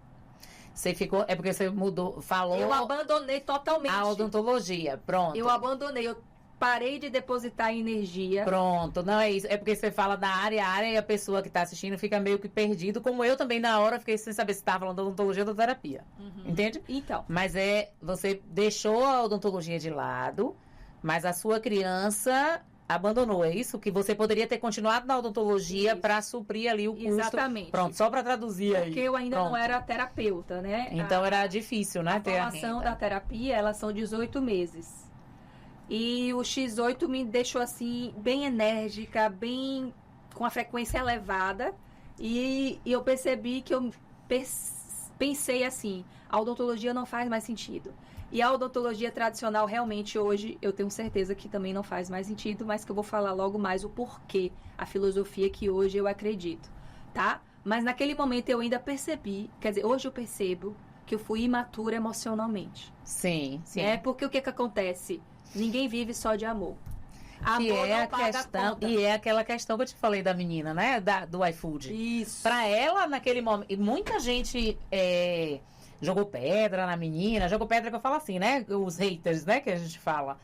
Você ficou... É porque você mudou, falou... Eu abandonei totalmente. A odontologia, pronto. Eu abandonei. parei de depositar energia. Pronto, não é isso. É porque você fala da área, a área e a pessoa que está assistindo fica meio que perdido, como eu também na hora fiquei sem saber se estava falando da odontologia ou da terapia. Entende? Então. Mas você deixou a odontologia de lado, mas a sua criança abandonou, é isso? Que você poderia ter continuado na odontologia para suprir ali o custo. Exatamente. Pronto, só para traduzir aí. Porque eu ainda não era terapeuta, né? Então era difícil, né? A formação da terapia, elas são 18 meses. E o X8 me deixou assim, bem enérgica, bem com a frequência elevada. E eu percebi que eu pensei assim, a odontologia não faz mais sentido. E a odontologia tradicional, realmente, hoje, eu tenho certeza que também não faz mais sentido, mas que eu vou falar logo mais o porquê, a filosofia que hoje eu acredito, tá? Mas naquele momento eu ainda percebi, quer dizer, hoje eu percebo que eu fui imatura emocionalmente. Sim, sim. Porque o que acontece? Ninguém vive só de amor. Que é a questão, e é aquela questão que eu te falei da menina, né? Do iFood. Isso. Pra ela, naquele momento, e muita gente jogou pedra na menina, jogou pedra que eu falo assim, né? Os haters, né? Que a gente fala.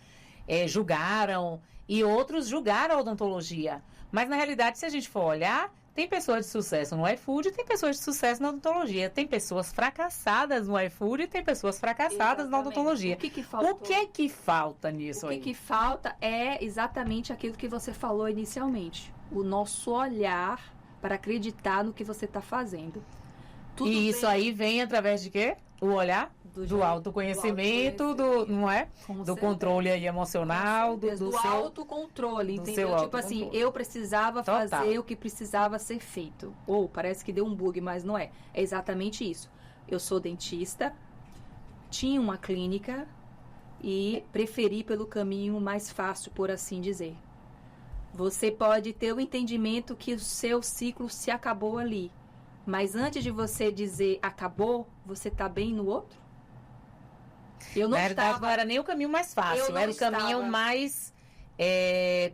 Julgaram, e outros julgaram a odontologia. Mas, na realidade, se a gente for olhar, tem pessoas de sucesso no iFood e tem pessoas de sucesso na odontologia. Tem pessoas fracassadas no iFood e tem pessoas fracassadas na odontologia. O que falta? O que é que falta nisso aí? O que falta é exatamente aquilo que você falou inicialmente. O nosso olhar para acreditar no que você está fazendo. Tudo e isso aí vem através de quê? O olhar? Do autoconhecimento, não é? Do controle aí emocional, do seu autocontrole, entendeu? Tipo assim, eu precisava fazer o que precisava ser feito. Ou parece que deu um bug, mas não é. É exatamente isso. Eu sou dentista, tinha uma clínica e preferi pelo caminho mais fácil, por assim dizer. Você pode ter o entendimento que o seu ciclo se acabou ali. Mas antes de você dizer acabou, você está bem no outro? Na verdade, não era nem o caminho mais fácil, era o caminho mais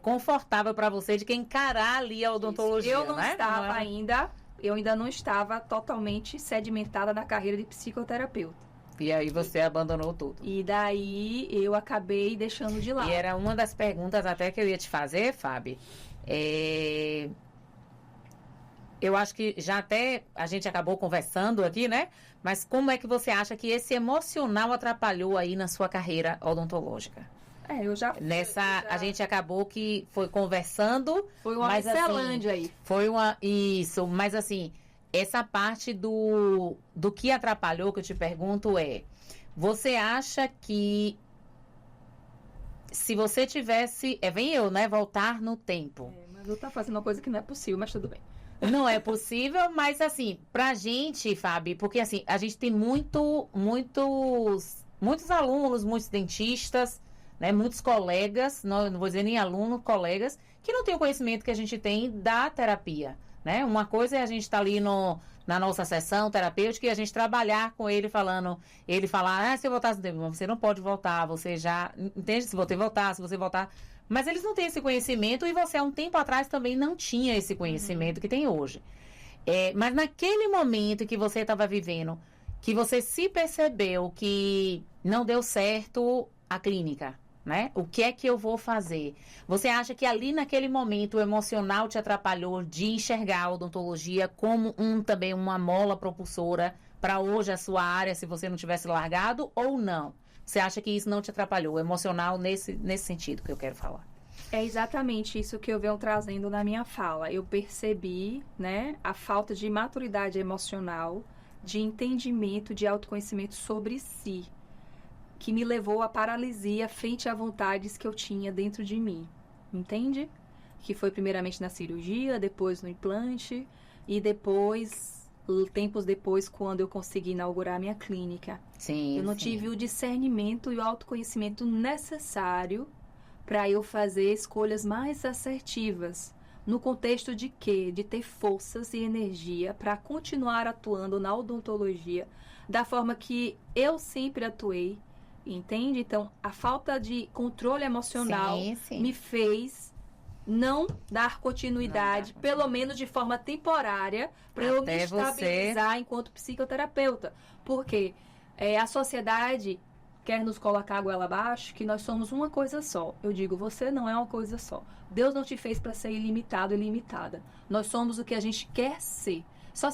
confortável para você de quem encarar ali a odontologia. Eu não estava ainda, eu ainda não estava totalmente sedimentada na carreira de psicoterapeuta. E aí você abandonou tudo. E daí eu acabei deixando de lado. E era uma das perguntas até que eu ia te fazer, Fábio. Eu acho que já até a gente acabou conversando aqui, né? Mas como é que você acha que esse emocional atrapalhou aí na sua carreira odontológica? A gente acabou que foi conversando. Foi uma Michelândia aí. Isso, mas assim, essa parte do que atrapalhou, que eu te pergunto você acha que se você tivesse, vem eu, né, voltar no tempo. Mas eu tô fazendo uma coisa que não é possível, mas tudo bem. Não é possível, mas assim, pra gente, Fábio, porque assim, a gente tem muitos alunos, muitos dentistas, né, muitos colegas, não vou dizer nem aluno, colegas, que não têm o conhecimento que a gente tem da terapia, né? Uma coisa é a gente estar ali na nossa sessão terapêutica e a gente trabalhar com ele ele falar, se eu voltasse no tempo, você não pode voltar, você já, entende? Se você voltar... Mas eles não têm esse conhecimento e você, há um tempo atrás, também não tinha esse conhecimento que tem hoje. Mas naquele momento que você estava vivendo, que você se percebeu que não deu certo a clínica, né? O que é que eu vou fazer? Você acha que ali naquele momento o emocional te atrapalhou de enxergar a odontologia como também uma mola propulsora para hoje a sua área, se você não tivesse largado ou não? Você acha que isso não te atrapalhou, o emocional nesse sentido que eu quero falar? É exatamente isso que eu venho trazendo na minha fala. Eu percebi, né, a falta de maturidade emocional, de entendimento, de autoconhecimento sobre si, que me levou à paralisia frente a vontades que eu tinha dentro de mim. Entende? Que foi primeiramente na cirurgia, depois no implante e depois... tempos depois, quando eu consegui inaugurar a minha clínica. Sim, eu não tive o discernimento e o autoconhecimento necessário para eu fazer escolhas mais assertivas. No contexto de quê? De ter forças e energia para continuar atuando na odontologia da forma que eu sempre atuei, entende? Então, a falta de controle emocional me fez não dar continuidade, pelo menos de forma temporária, para eu me estabilizar enquanto psicoterapeuta. Porque a sociedade quer nos colocar a goela abaixo, que nós somos uma coisa só. Eu digo, você não é uma coisa só. Deus não te fez para ser ilimitado, ilimitada. Nós somos o que a gente quer ser. Só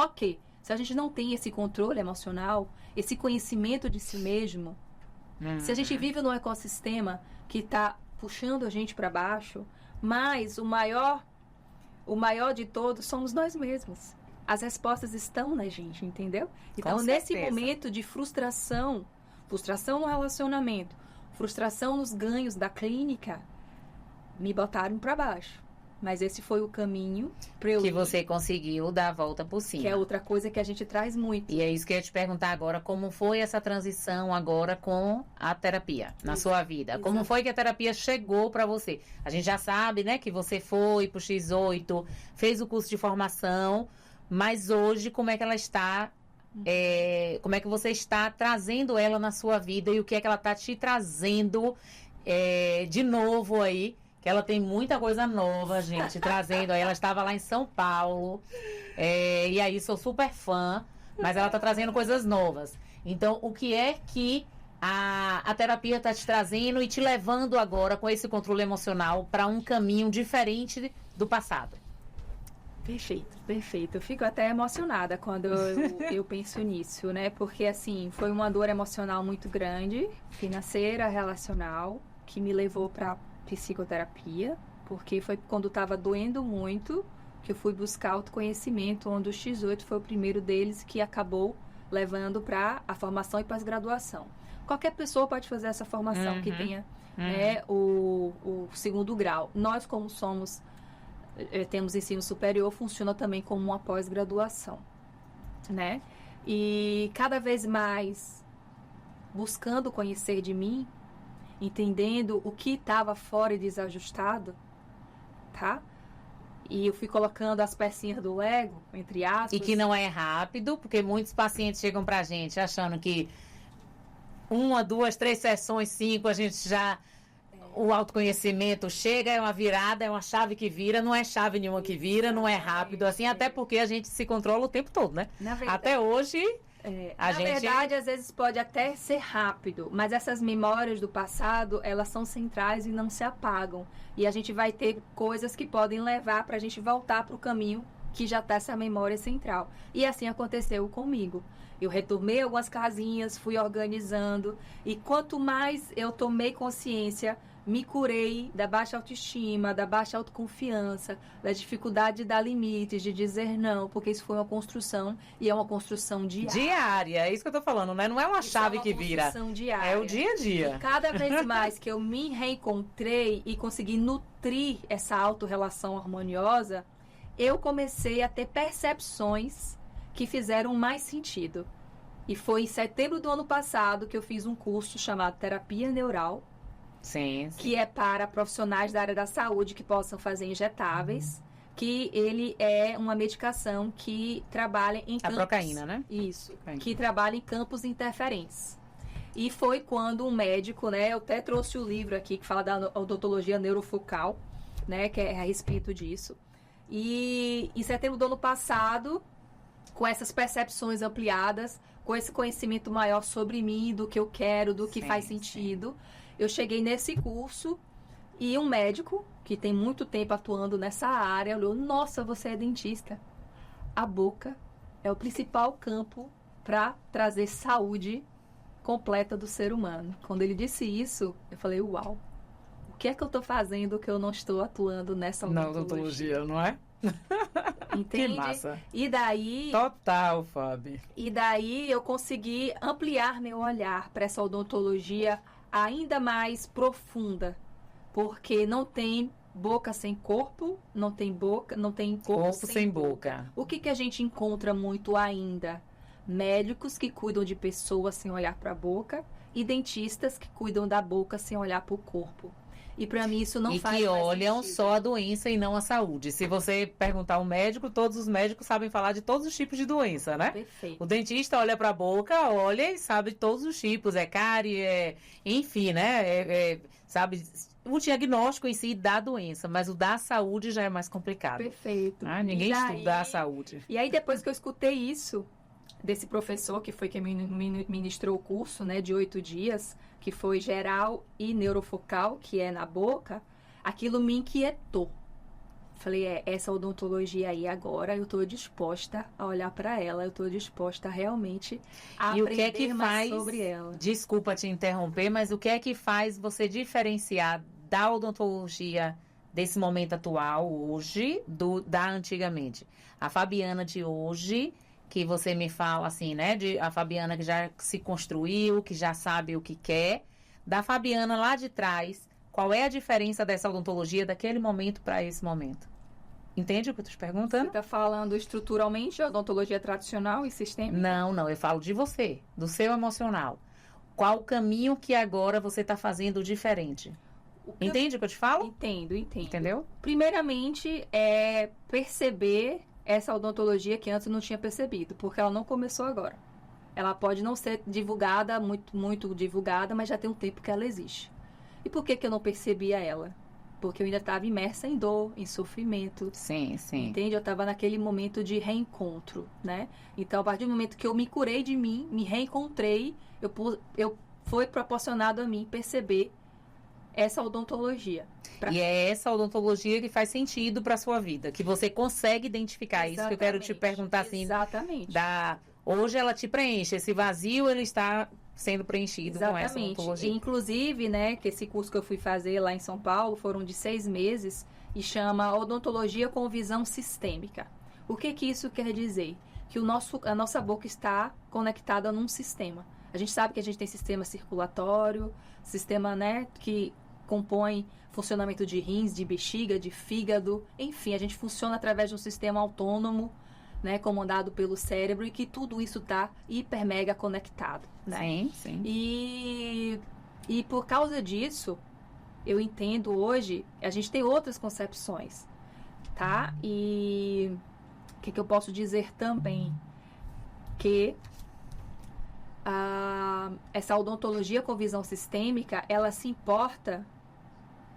que, se a gente não tem esse controle emocional, esse conhecimento de si mesmo, se a gente vive num ecossistema que está puxando a gente para baixo, mas o maior de todos somos nós mesmos. As respostas estão na gente, entendeu? Então, nesse momento de frustração no relacionamento, frustração nos ganhos da clínica, me botaram para baixo. Mas esse foi o caminho para eu... Que você conseguiu dar a volta por cima. Que é outra coisa que a gente traz muito. E é isso que eu ia te perguntar agora, como foi essa transição agora com a terapia na sua vida? Exato. Como foi que a terapia chegou para você? A gente já sabe, né, que você foi pro X8, fez o curso de formação, mas hoje como é que ela está... como é que você está trazendo ela na sua vida e o que é que ela está te trazendo de novo aí? Que ela tem muita coisa nova, gente, trazendo. Aí ela estava lá em São Paulo, e aí sou super fã, mas ela está trazendo coisas novas. Então, o que é que a terapia está te trazendo e te levando agora com esse controle emocional para um caminho diferente do passado? Perfeito, perfeito. Eu fico até emocionada quando eu penso nisso, né? Porque, assim, foi uma dor emocional muito grande, financeira, relacional, que me levou para psicoterapia, porque foi quando estava doendo muito que eu fui buscar autoconhecimento, onde o X8 foi o primeiro deles que acabou levando para a formação e pós-graduação. Qualquer pessoa pode fazer essa formação que tenha né, o segundo grau. Nós, como temos ensino superior, funciona também como uma pós-graduação, né? E cada vez mais buscando conhecer de mim, entendendo o que estava fora e desajustado, tá? E eu fui colocando as pecinhas do Lego, entre aspas. E que não é rápido, porque muitos pacientes chegam pra gente achando que 1, 2, 3 sessões, 5, a gente já... O autoconhecimento chega, é uma virada, é uma chave que vira, não é chave nenhuma que vira, não é rápido assim, até porque a gente se controla o tempo todo, né? Na verdade, até hoje... Na verdade, às vezes pode até ser rápido, mas essas memórias do passado, elas são centrais e não se apagam. E a gente vai ter coisas que podem levar para a gente voltar para o caminho que já está essa memória central. E assim aconteceu comigo. Eu retomei algumas casinhas, fui organizando, e quanto mais eu tomei consciência, me curei da baixa autoestima, da baixa autoconfiança, da dificuldade de dar limites, de dizer não, porque isso foi uma construção e é uma construção diária. Diária, é isso que eu tô falando, né? Não é uma chave que vira. É uma construção diária. É o dia a dia. E cada vez mais que eu me reencontrei e consegui nutrir essa autorrelação harmoniosa, eu comecei a ter percepções que fizeram mais sentido. E foi em setembro do ano passado que eu fiz um curso chamado Terapia Neural, sim. Que é para profissionais da área da saúde que possam fazer injetáveis, que ele é uma medicação que trabalha em campos... A procaína, né? Isso, que trabalha em campos interferentes. E foi quando um médico, né, eu até trouxe o livro aqui que fala da odontologia neurofocal, né, que é a respeito disso. E em setembro do ano passado, com essas percepções ampliadas, com esse conhecimento maior sobre mim, do que eu quero, do que faz sentido, eu cheguei nesse curso e um médico, que tem muito tempo atuando nessa área, olhou, nossa, você é dentista. A boca é o principal campo para trazer saúde completa do ser humano. Quando ele disse isso, eu falei, uau, o que é que eu estou fazendo que eu não estou atuando nessa odontologia, não é? Entende? Que massa. E daí... Total, Fábio. E daí eu consegui ampliar meu olhar para essa odontologia ainda mais profunda, porque não tem boca sem corpo, não tem corpo sem boca. O que a gente encontra muito ainda? Médicos que cuidam de pessoas sem olhar para a boca e dentistas que cuidam da boca sem olhar para o corpo. E para mim isso não faz mais sentido. E que olham só a doença e não a saúde. Se você perguntar ao médico, todos os médicos sabem falar de todos os tipos de doença, né? Perfeito. O dentista olha para a boca, olha e sabe de todos os tipos. É cárie, enfim, né? Sabe o diagnóstico em si da doença, mas o da saúde já é mais complicado. Perfeito. Ninguém estuda a saúde. E aí depois que eu escutei isso, desse professor, que foi quem ministrou o curso, né, de 8 dias, que foi geral e neurofocal, que é na boca, aquilo me inquietou. Falei, essa odontologia aí agora, eu estou disposta a olhar para ela, eu estou disposta realmente a E o aprender que é que mais faz, sobre ela. desculpa te interromper, mas o que é que faz você diferenciar da odontologia desse momento atual, hoje, da antigamente? A Fabiana de hoje, que você me fala assim, né? A Fabiana que já se construiu, que já sabe o que quer. Da Fabiana lá de trás, qual é a diferença dessa odontologia daquele momento para esse momento? Entende o que eu estou te perguntando? Você está falando estruturalmente de odontologia tradicional e sistêmica? Não, eu falo de você, do seu emocional. Qual o caminho que agora você está fazendo diferente? Entende o que eu te falo? Entendo. Entendeu? Primeiramente, é perceber essa odontologia que antes eu não tinha percebido, porque ela não começou agora. Ela pode não ser divulgada, muito divulgada, mas já tem um tempo que ela existe. E por que eu não percebia ela? Porque eu ainda estava imersa em dor, em sofrimento. Sim. Entende? Eu estava naquele momento de reencontro, né? Então, a partir do momento que eu me curei de mim, me reencontrei, foi proporcionado a mim perceber essa odontologia. E é essa odontologia que faz sentido para sua vida, que você consegue identificar. Isso que eu quero te perguntar assim. Exatamente. Hoje ela te preenche, esse vazio ele está sendo preenchido com essa odontologia. Inclusive, né, que esse curso que eu fui fazer lá em São Paulo foram de 6 meses e chama Odontologia com Visão Sistêmica. O que isso quer dizer? Que a nossa boca está conectada num sistema. A gente sabe que a gente tem sistema circulatório, sistema, né, que compõe funcionamento de rins, de bexiga, de fígado, enfim, a gente funciona através de um sistema autônomo, né, comandado pelo cérebro, e que tudo isso está hiper mega conectado, né? Sim. E por causa disso, eu entendo hoje, a gente tem outras concepções, tá? E o que eu posso dizer também? Que essa odontologia com visão sistêmica, ela se importa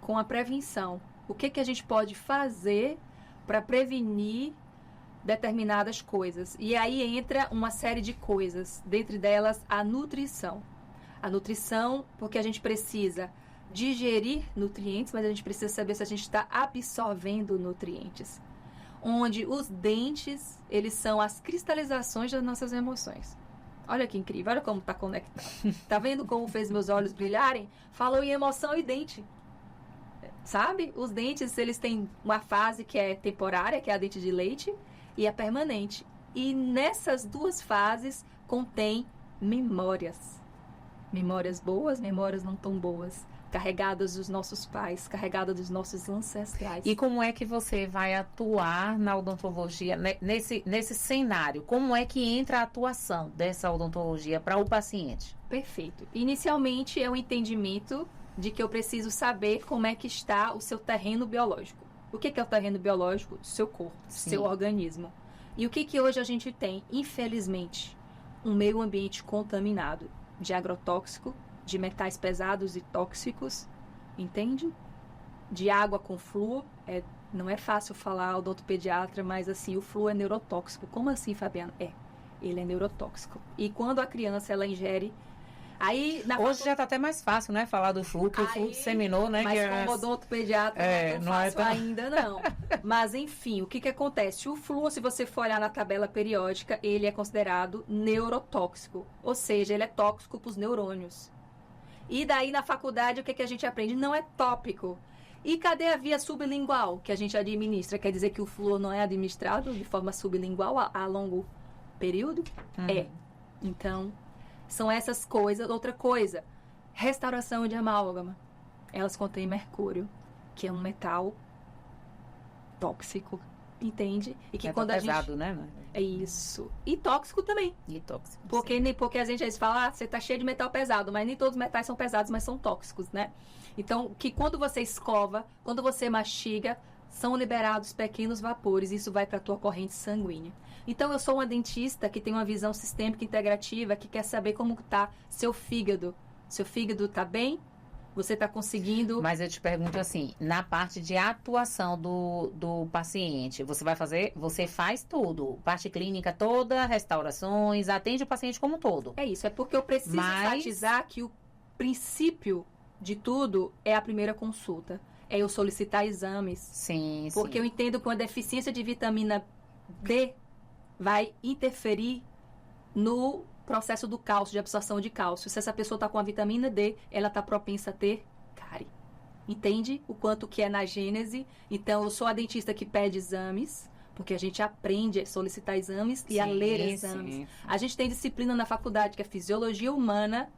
com a prevenção. O que a gente pode fazer para prevenir determinadas coisas. E aí entra uma série de coisas, dentre delas a nutrição. A nutrição, porque a gente precisa digerir nutrientes, mas a gente precisa saber se a gente está absorvendo nutrientes. Onde os dentes, eles são as cristalizações das nossas emoções. Olha que incrível, olha como está conectado. Tá vendo como fez meus olhos brilharem? Falou em emoção e dente. Sabe? Os dentes, eles têm uma fase que é temporária, que é a dente de leite, e a permanente. E nessas duas fases contém memórias. Memórias boas, memórias não tão boas. Carregadas dos nossos pais, carregadas dos nossos ancestrais. E como é que você vai atuar na odontologia, nesse cenário? Como é que entra a atuação dessa odontologia para o paciente? Perfeito. Inicialmente é o entendimento de que eu preciso saber como é que está o seu terreno biológico. O que é o terreno biológico? Seu corpo, seu organismo. E o que hoje a gente tem? Infelizmente, um meio ambiente contaminado de agrotóxico, de metais pesados e tóxicos, entende? De água com flúor. Não é fácil falar odontopediatra, mas assim, o flúor é neurotóxico. Como assim, Fabiana? Ele é neurotóxico. E quando a criança ela ingere... Hoje já está até mais fácil, né? Falar do flúor, que o flúor disseminou, né? Mas como odontopediatra não é tão fácil ainda, não. Mas, enfim, o que acontece? O flúor, se você for olhar na tabela periódica, ele é considerado neurotóxico. Ou seja, ele é tóxico para os neurônios. E daí, na faculdade, o que a gente aprende? Não é tópico. E cadê a via sublingual que a gente administra? Quer dizer que o flúor não é administrado de forma sublingual a longo período? Então... são essas coisas. Outra coisa, restauração de amálgama. Elas contêm mercúrio, que é um metal tóxico, entende? E que quando pesado, né? É isso. E tóxico também. E tóxico. Porque a gente às vezes fala, você tá cheio de metal pesado, mas nem todos os metais são pesados, mas são tóxicos, né? Então, que quando você escova, quando você mastiga, são liberados pequenos vapores, e isso vai para a tua corrente sanguínea. Então, eu sou uma dentista que tem uma visão sistêmica integrativa, que quer saber como está seu fígado. Seu fígado está bem? Você está conseguindo... Mas eu te pergunto assim, na parte de atuação do paciente, você faz tudo, parte clínica toda, restaurações, atende o paciente como um todo. É isso, é porque eu preciso enfatizar que o princípio de tudo é a primeira consulta. É eu solicitar exames. Sim, porque eu entendo que uma deficiência de vitamina D vai interferir no processo do cálcio, de absorção de cálcio. Se essa pessoa está com a vitamina D, ela está propensa a ter cárie. Entende o quanto que é na gênese? Então, eu sou a dentista que pede exames, porque a gente aprende a solicitar exames e a ler exames. Sim. A gente tem disciplina na faculdade, que é fisiologia humana.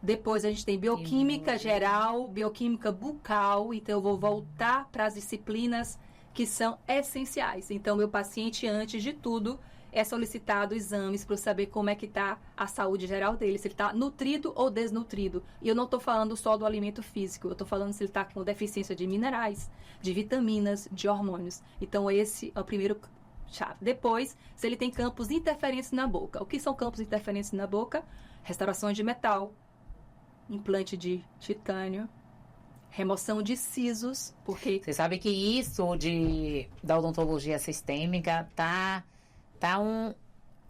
Depois a gente tem bioquímica geral, bioquímica bucal. Então, eu vou voltar para as disciplinas que são essenciais. Então, meu paciente, antes de tudo, é solicitado exames para eu saber como é que está a saúde geral dele, se ele está nutrido ou desnutrido. E eu não estou falando só do alimento físico, eu estou falando se ele está com deficiência de minerais, de vitaminas, de hormônios. Então, esse é o primeiro chave. Depois, se ele tem campos interferentes na boca. O que são campos interferentes na boca? Restaurações de metal, implante de titânio, remoção de sisos, porque... Você sabe que isso da odontologia sistêmica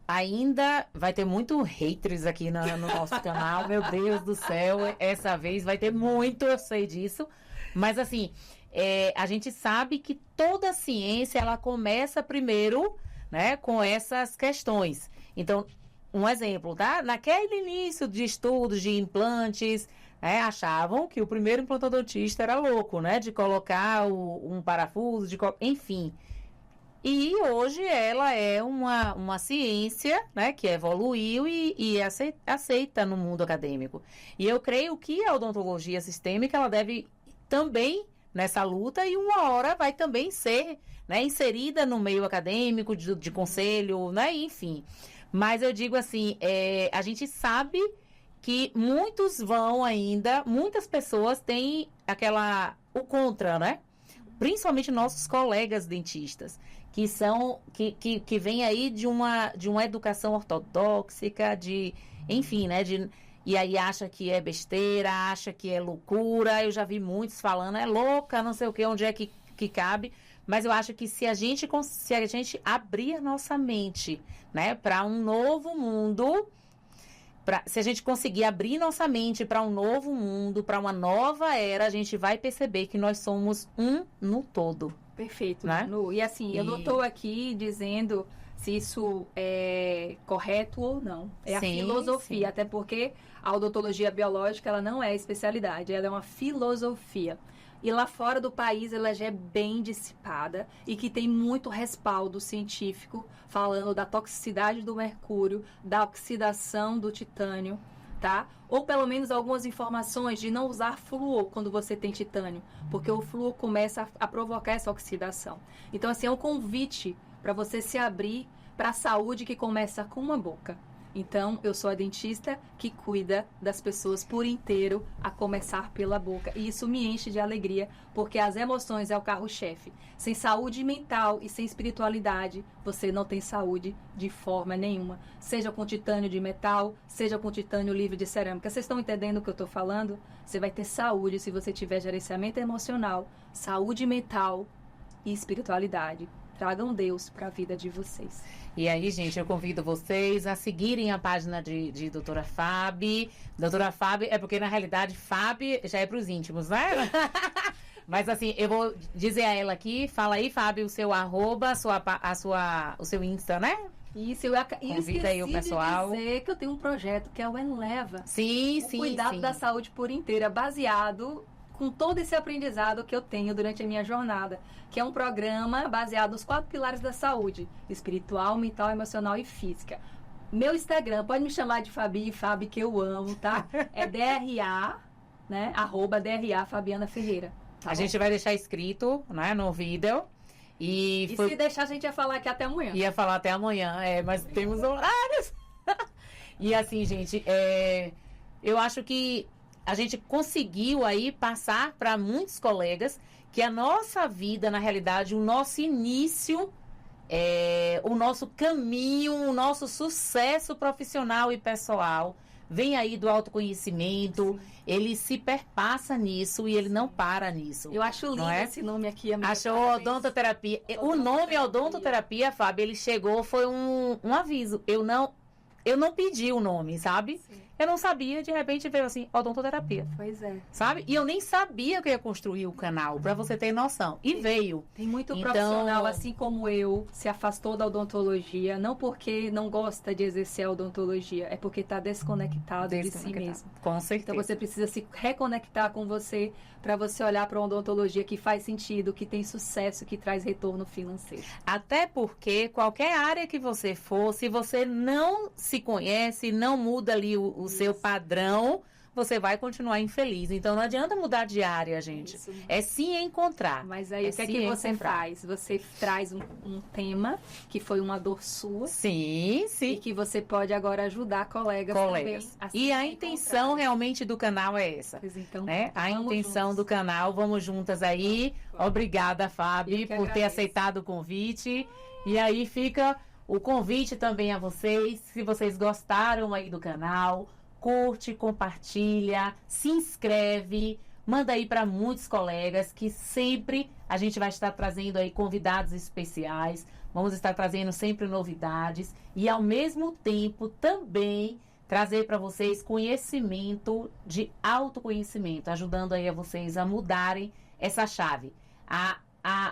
ainda vai ter muito haters aqui no nosso canal, meu Deus do céu, essa vez vai ter muito, eu sei disso, mas assim, a gente sabe que toda a ciência, ela começa primeiro, né, com essas questões. Então, um exemplo, tá? Naquele início de estudos de implantes, achavam que o primeiro implantodontista era louco, né, de colocar um parafuso, enfim. E hoje ela é uma ciência, né, que evoluiu e aceita no mundo acadêmico. E eu creio que a odontologia sistêmica, ela deve também nessa luta e uma hora vai também ser, né, inserida no meio acadêmico, de conselho, né, enfim. Mas eu digo assim, a gente sabe que muitas pessoas têm o contra, né? Principalmente nossos colegas dentistas, que vem aí de uma educação ortodoxa, enfim, né, e aí acha que é besteira, acha que é loucura. Eu já vi muitos falando, é louca, não sei o que, onde é que cabe. Mas eu acho que se a gente abrir a nossa mente, né, para um novo mundo, se a gente conseguir abrir nossa mente para um novo mundo, para uma nova era, a gente vai perceber que nós somos um no todo. Perfeito, né? Manu. E assim, eu não estou aqui dizendo se isso é correto ou não. É a filosofia, sim. Até porque a odontologia biológica, ela não é especialidade, ela é uma filosofia. E lá fora do país ela já é bem dissipada e que tem muito respaldo científico falando da toxicidade do mercúrio, da oxidação do titânio, tá? Ou pelo menos algumas informações de não usar flúor quando você tem titânio, porque o flúor começa a provocar essa oxidação. Então, assim, é um convite para você se abrir para a saúde que começa com uma boca. Então, eu sou a dentista que cuida das pessoas por inteiro, a começar pela boca. E isso me enche de alegria, porque as emoções é o carro-chefe. Sem saúde mental e sem espiritualidade, você não tem saúde de forma nenhuma. Seja com titânio de metal, seja com titânio livre de cerâmica. Vocês estão entendendo o que eu estou falando? Você vai ter saúde se você tiver gerenciamento emocional, saúde mental e espiritualidade. Tragam Deus para a vida de vocês. E aí, gente, eu convido vocês a seguirem a página de Doutora Fábia. Doutora Fábia, é porque na realidade Fábia já é para os íntimos, né? Mas assim, eu vou dizer a ela aqui, fala aí, Fábio, o seu arroba, o seu Insta, né? Isso, convida aí o pessoal. De dizer que eu tenho um projeto que é o Eleva. Sim. Cuidado da saúde por inteira, baseado com todo esse aprendizado que eu tenho durante a minha jornada, que é um programa baseado nos 4 pilares da saúde: espiritual, mental, emocional e física. Meu Instagram, pode me chamar de Fabi, que eu amo, tá? É DRA, né? @DRA Fabiana Ferreira. Tá a bom? gente vai deixar escrito, né, no vídeo. E se deixar, a gente ia falar aqui até amanhã. Ia falar até amanhã, mas temos horários. E assim, gente, eu acho que a gente conseguiu aí passar para muitos colegas que a nossa vida, na realidade, o nosso início, o nosso caminho, o nosso sucesso profissional e pessoal vem aí do autoconhecimento, ele se perpassa nisso e ele não para nisso. Eu acho lindo esse nome aqui, amiga. Achou odontoterapia. O nome odontoterapia, Fábio, ele chegou, foi um aviso. Eu não pedi o nome, sabe? Sim. Eu não sabia, de repente veio assim, odontoterapia. Pois é. Sabe? E eu nem sabia que eu ia construir o canal, pra você ter noção. E veio. Tem muito profissional, assim como eu, se afastou da odontologia, não porque não gosta de exercer a odontologia, é porque está desconectado de si mesmo. Com certeza. Então você precisa se reconectar com você para você olhar para uma odontologia que faz sentido, que tem sucesso, que traz retorno financeiro. Até porque qualquer área que você for, se você não se conhece, não muda ali o seu padrão, você vai continuar infeliz. Então não adianta mudar de área, gente. Isso. É sim encontrar. Mas aí o que é que você faz? Você traz um tema que foi uma dor sua. Sim, sim. E que você pode agora ajudar colegas também. Assim, e a intenção realmente do canal é essa. Pois então, né? A intenção do canal, vamos juntas aí. Obrigada, Fábio, por ter aceitado o convite. E aí fica o convite também a vocês. Se vocês gostaram aí do canal, curte, compartilha, se inscreve, manda aí para muitos colegas, que sempre a gente vai estar trazendo aí convidados especiais, vamos estar trazendo sempre novidades e ao mesmo tempo também trazer para vocês conhecimento de autoconhecimento, ajudando aí a vocês a mudarem essa chave, a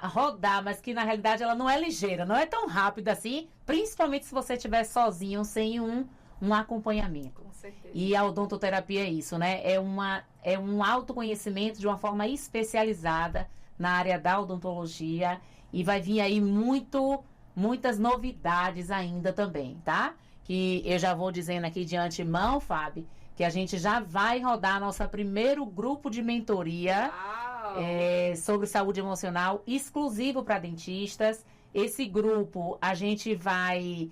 rodar, mas que na realidade ela não é ligeira, não é tão rápida assim, principalmente se você estiver sozinho, sem um acompanhamento. Com certeza. E a odontoterapia é isso, né? É um autoconhecimento de uma forma especializada na área da odontologia e vai vir aí muitas novidades ainda também, tá? Que eu já vou dizendo aqui de antemão, Fábio, que a gente já vai rodar nosso primeiro grupo de mentoria sobre saúde emocional exclusivo para dentistas. Esse grupo a gente vai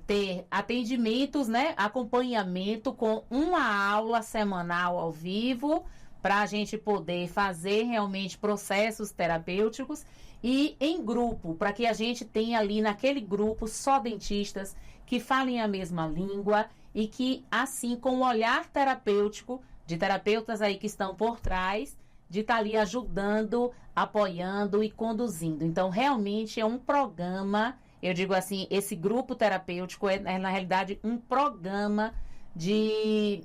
ter atendimentos, né? Acompanhamento com uma aula semanal ao vivo para a gente poder fazer realmente processos terapêuticos e em grupo, para que a gente tenha ali naquele grupo só dentistas que falem a mesma língua e que assim com o olhar terapêutico de terapeutas aí que estão por trás, de estar ali ajudando, apoiando e conduzindo. Então realmente é um programa. Eu digo assim, esse grupo terapêutico é na realidade um programa de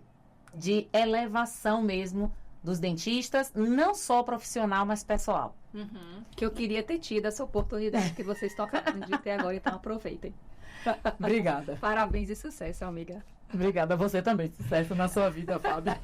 elevação mesmo dos dentistas, não só profissional, mas pessoal. Uhum. Que eu queria ter tido essa oportunidade que vocês tocaram de ter agora, então aproveitem. Obrigada. Parabéns e sucesso, amiga. Obrigada a você também. Sucesso na sua vida, Fábio.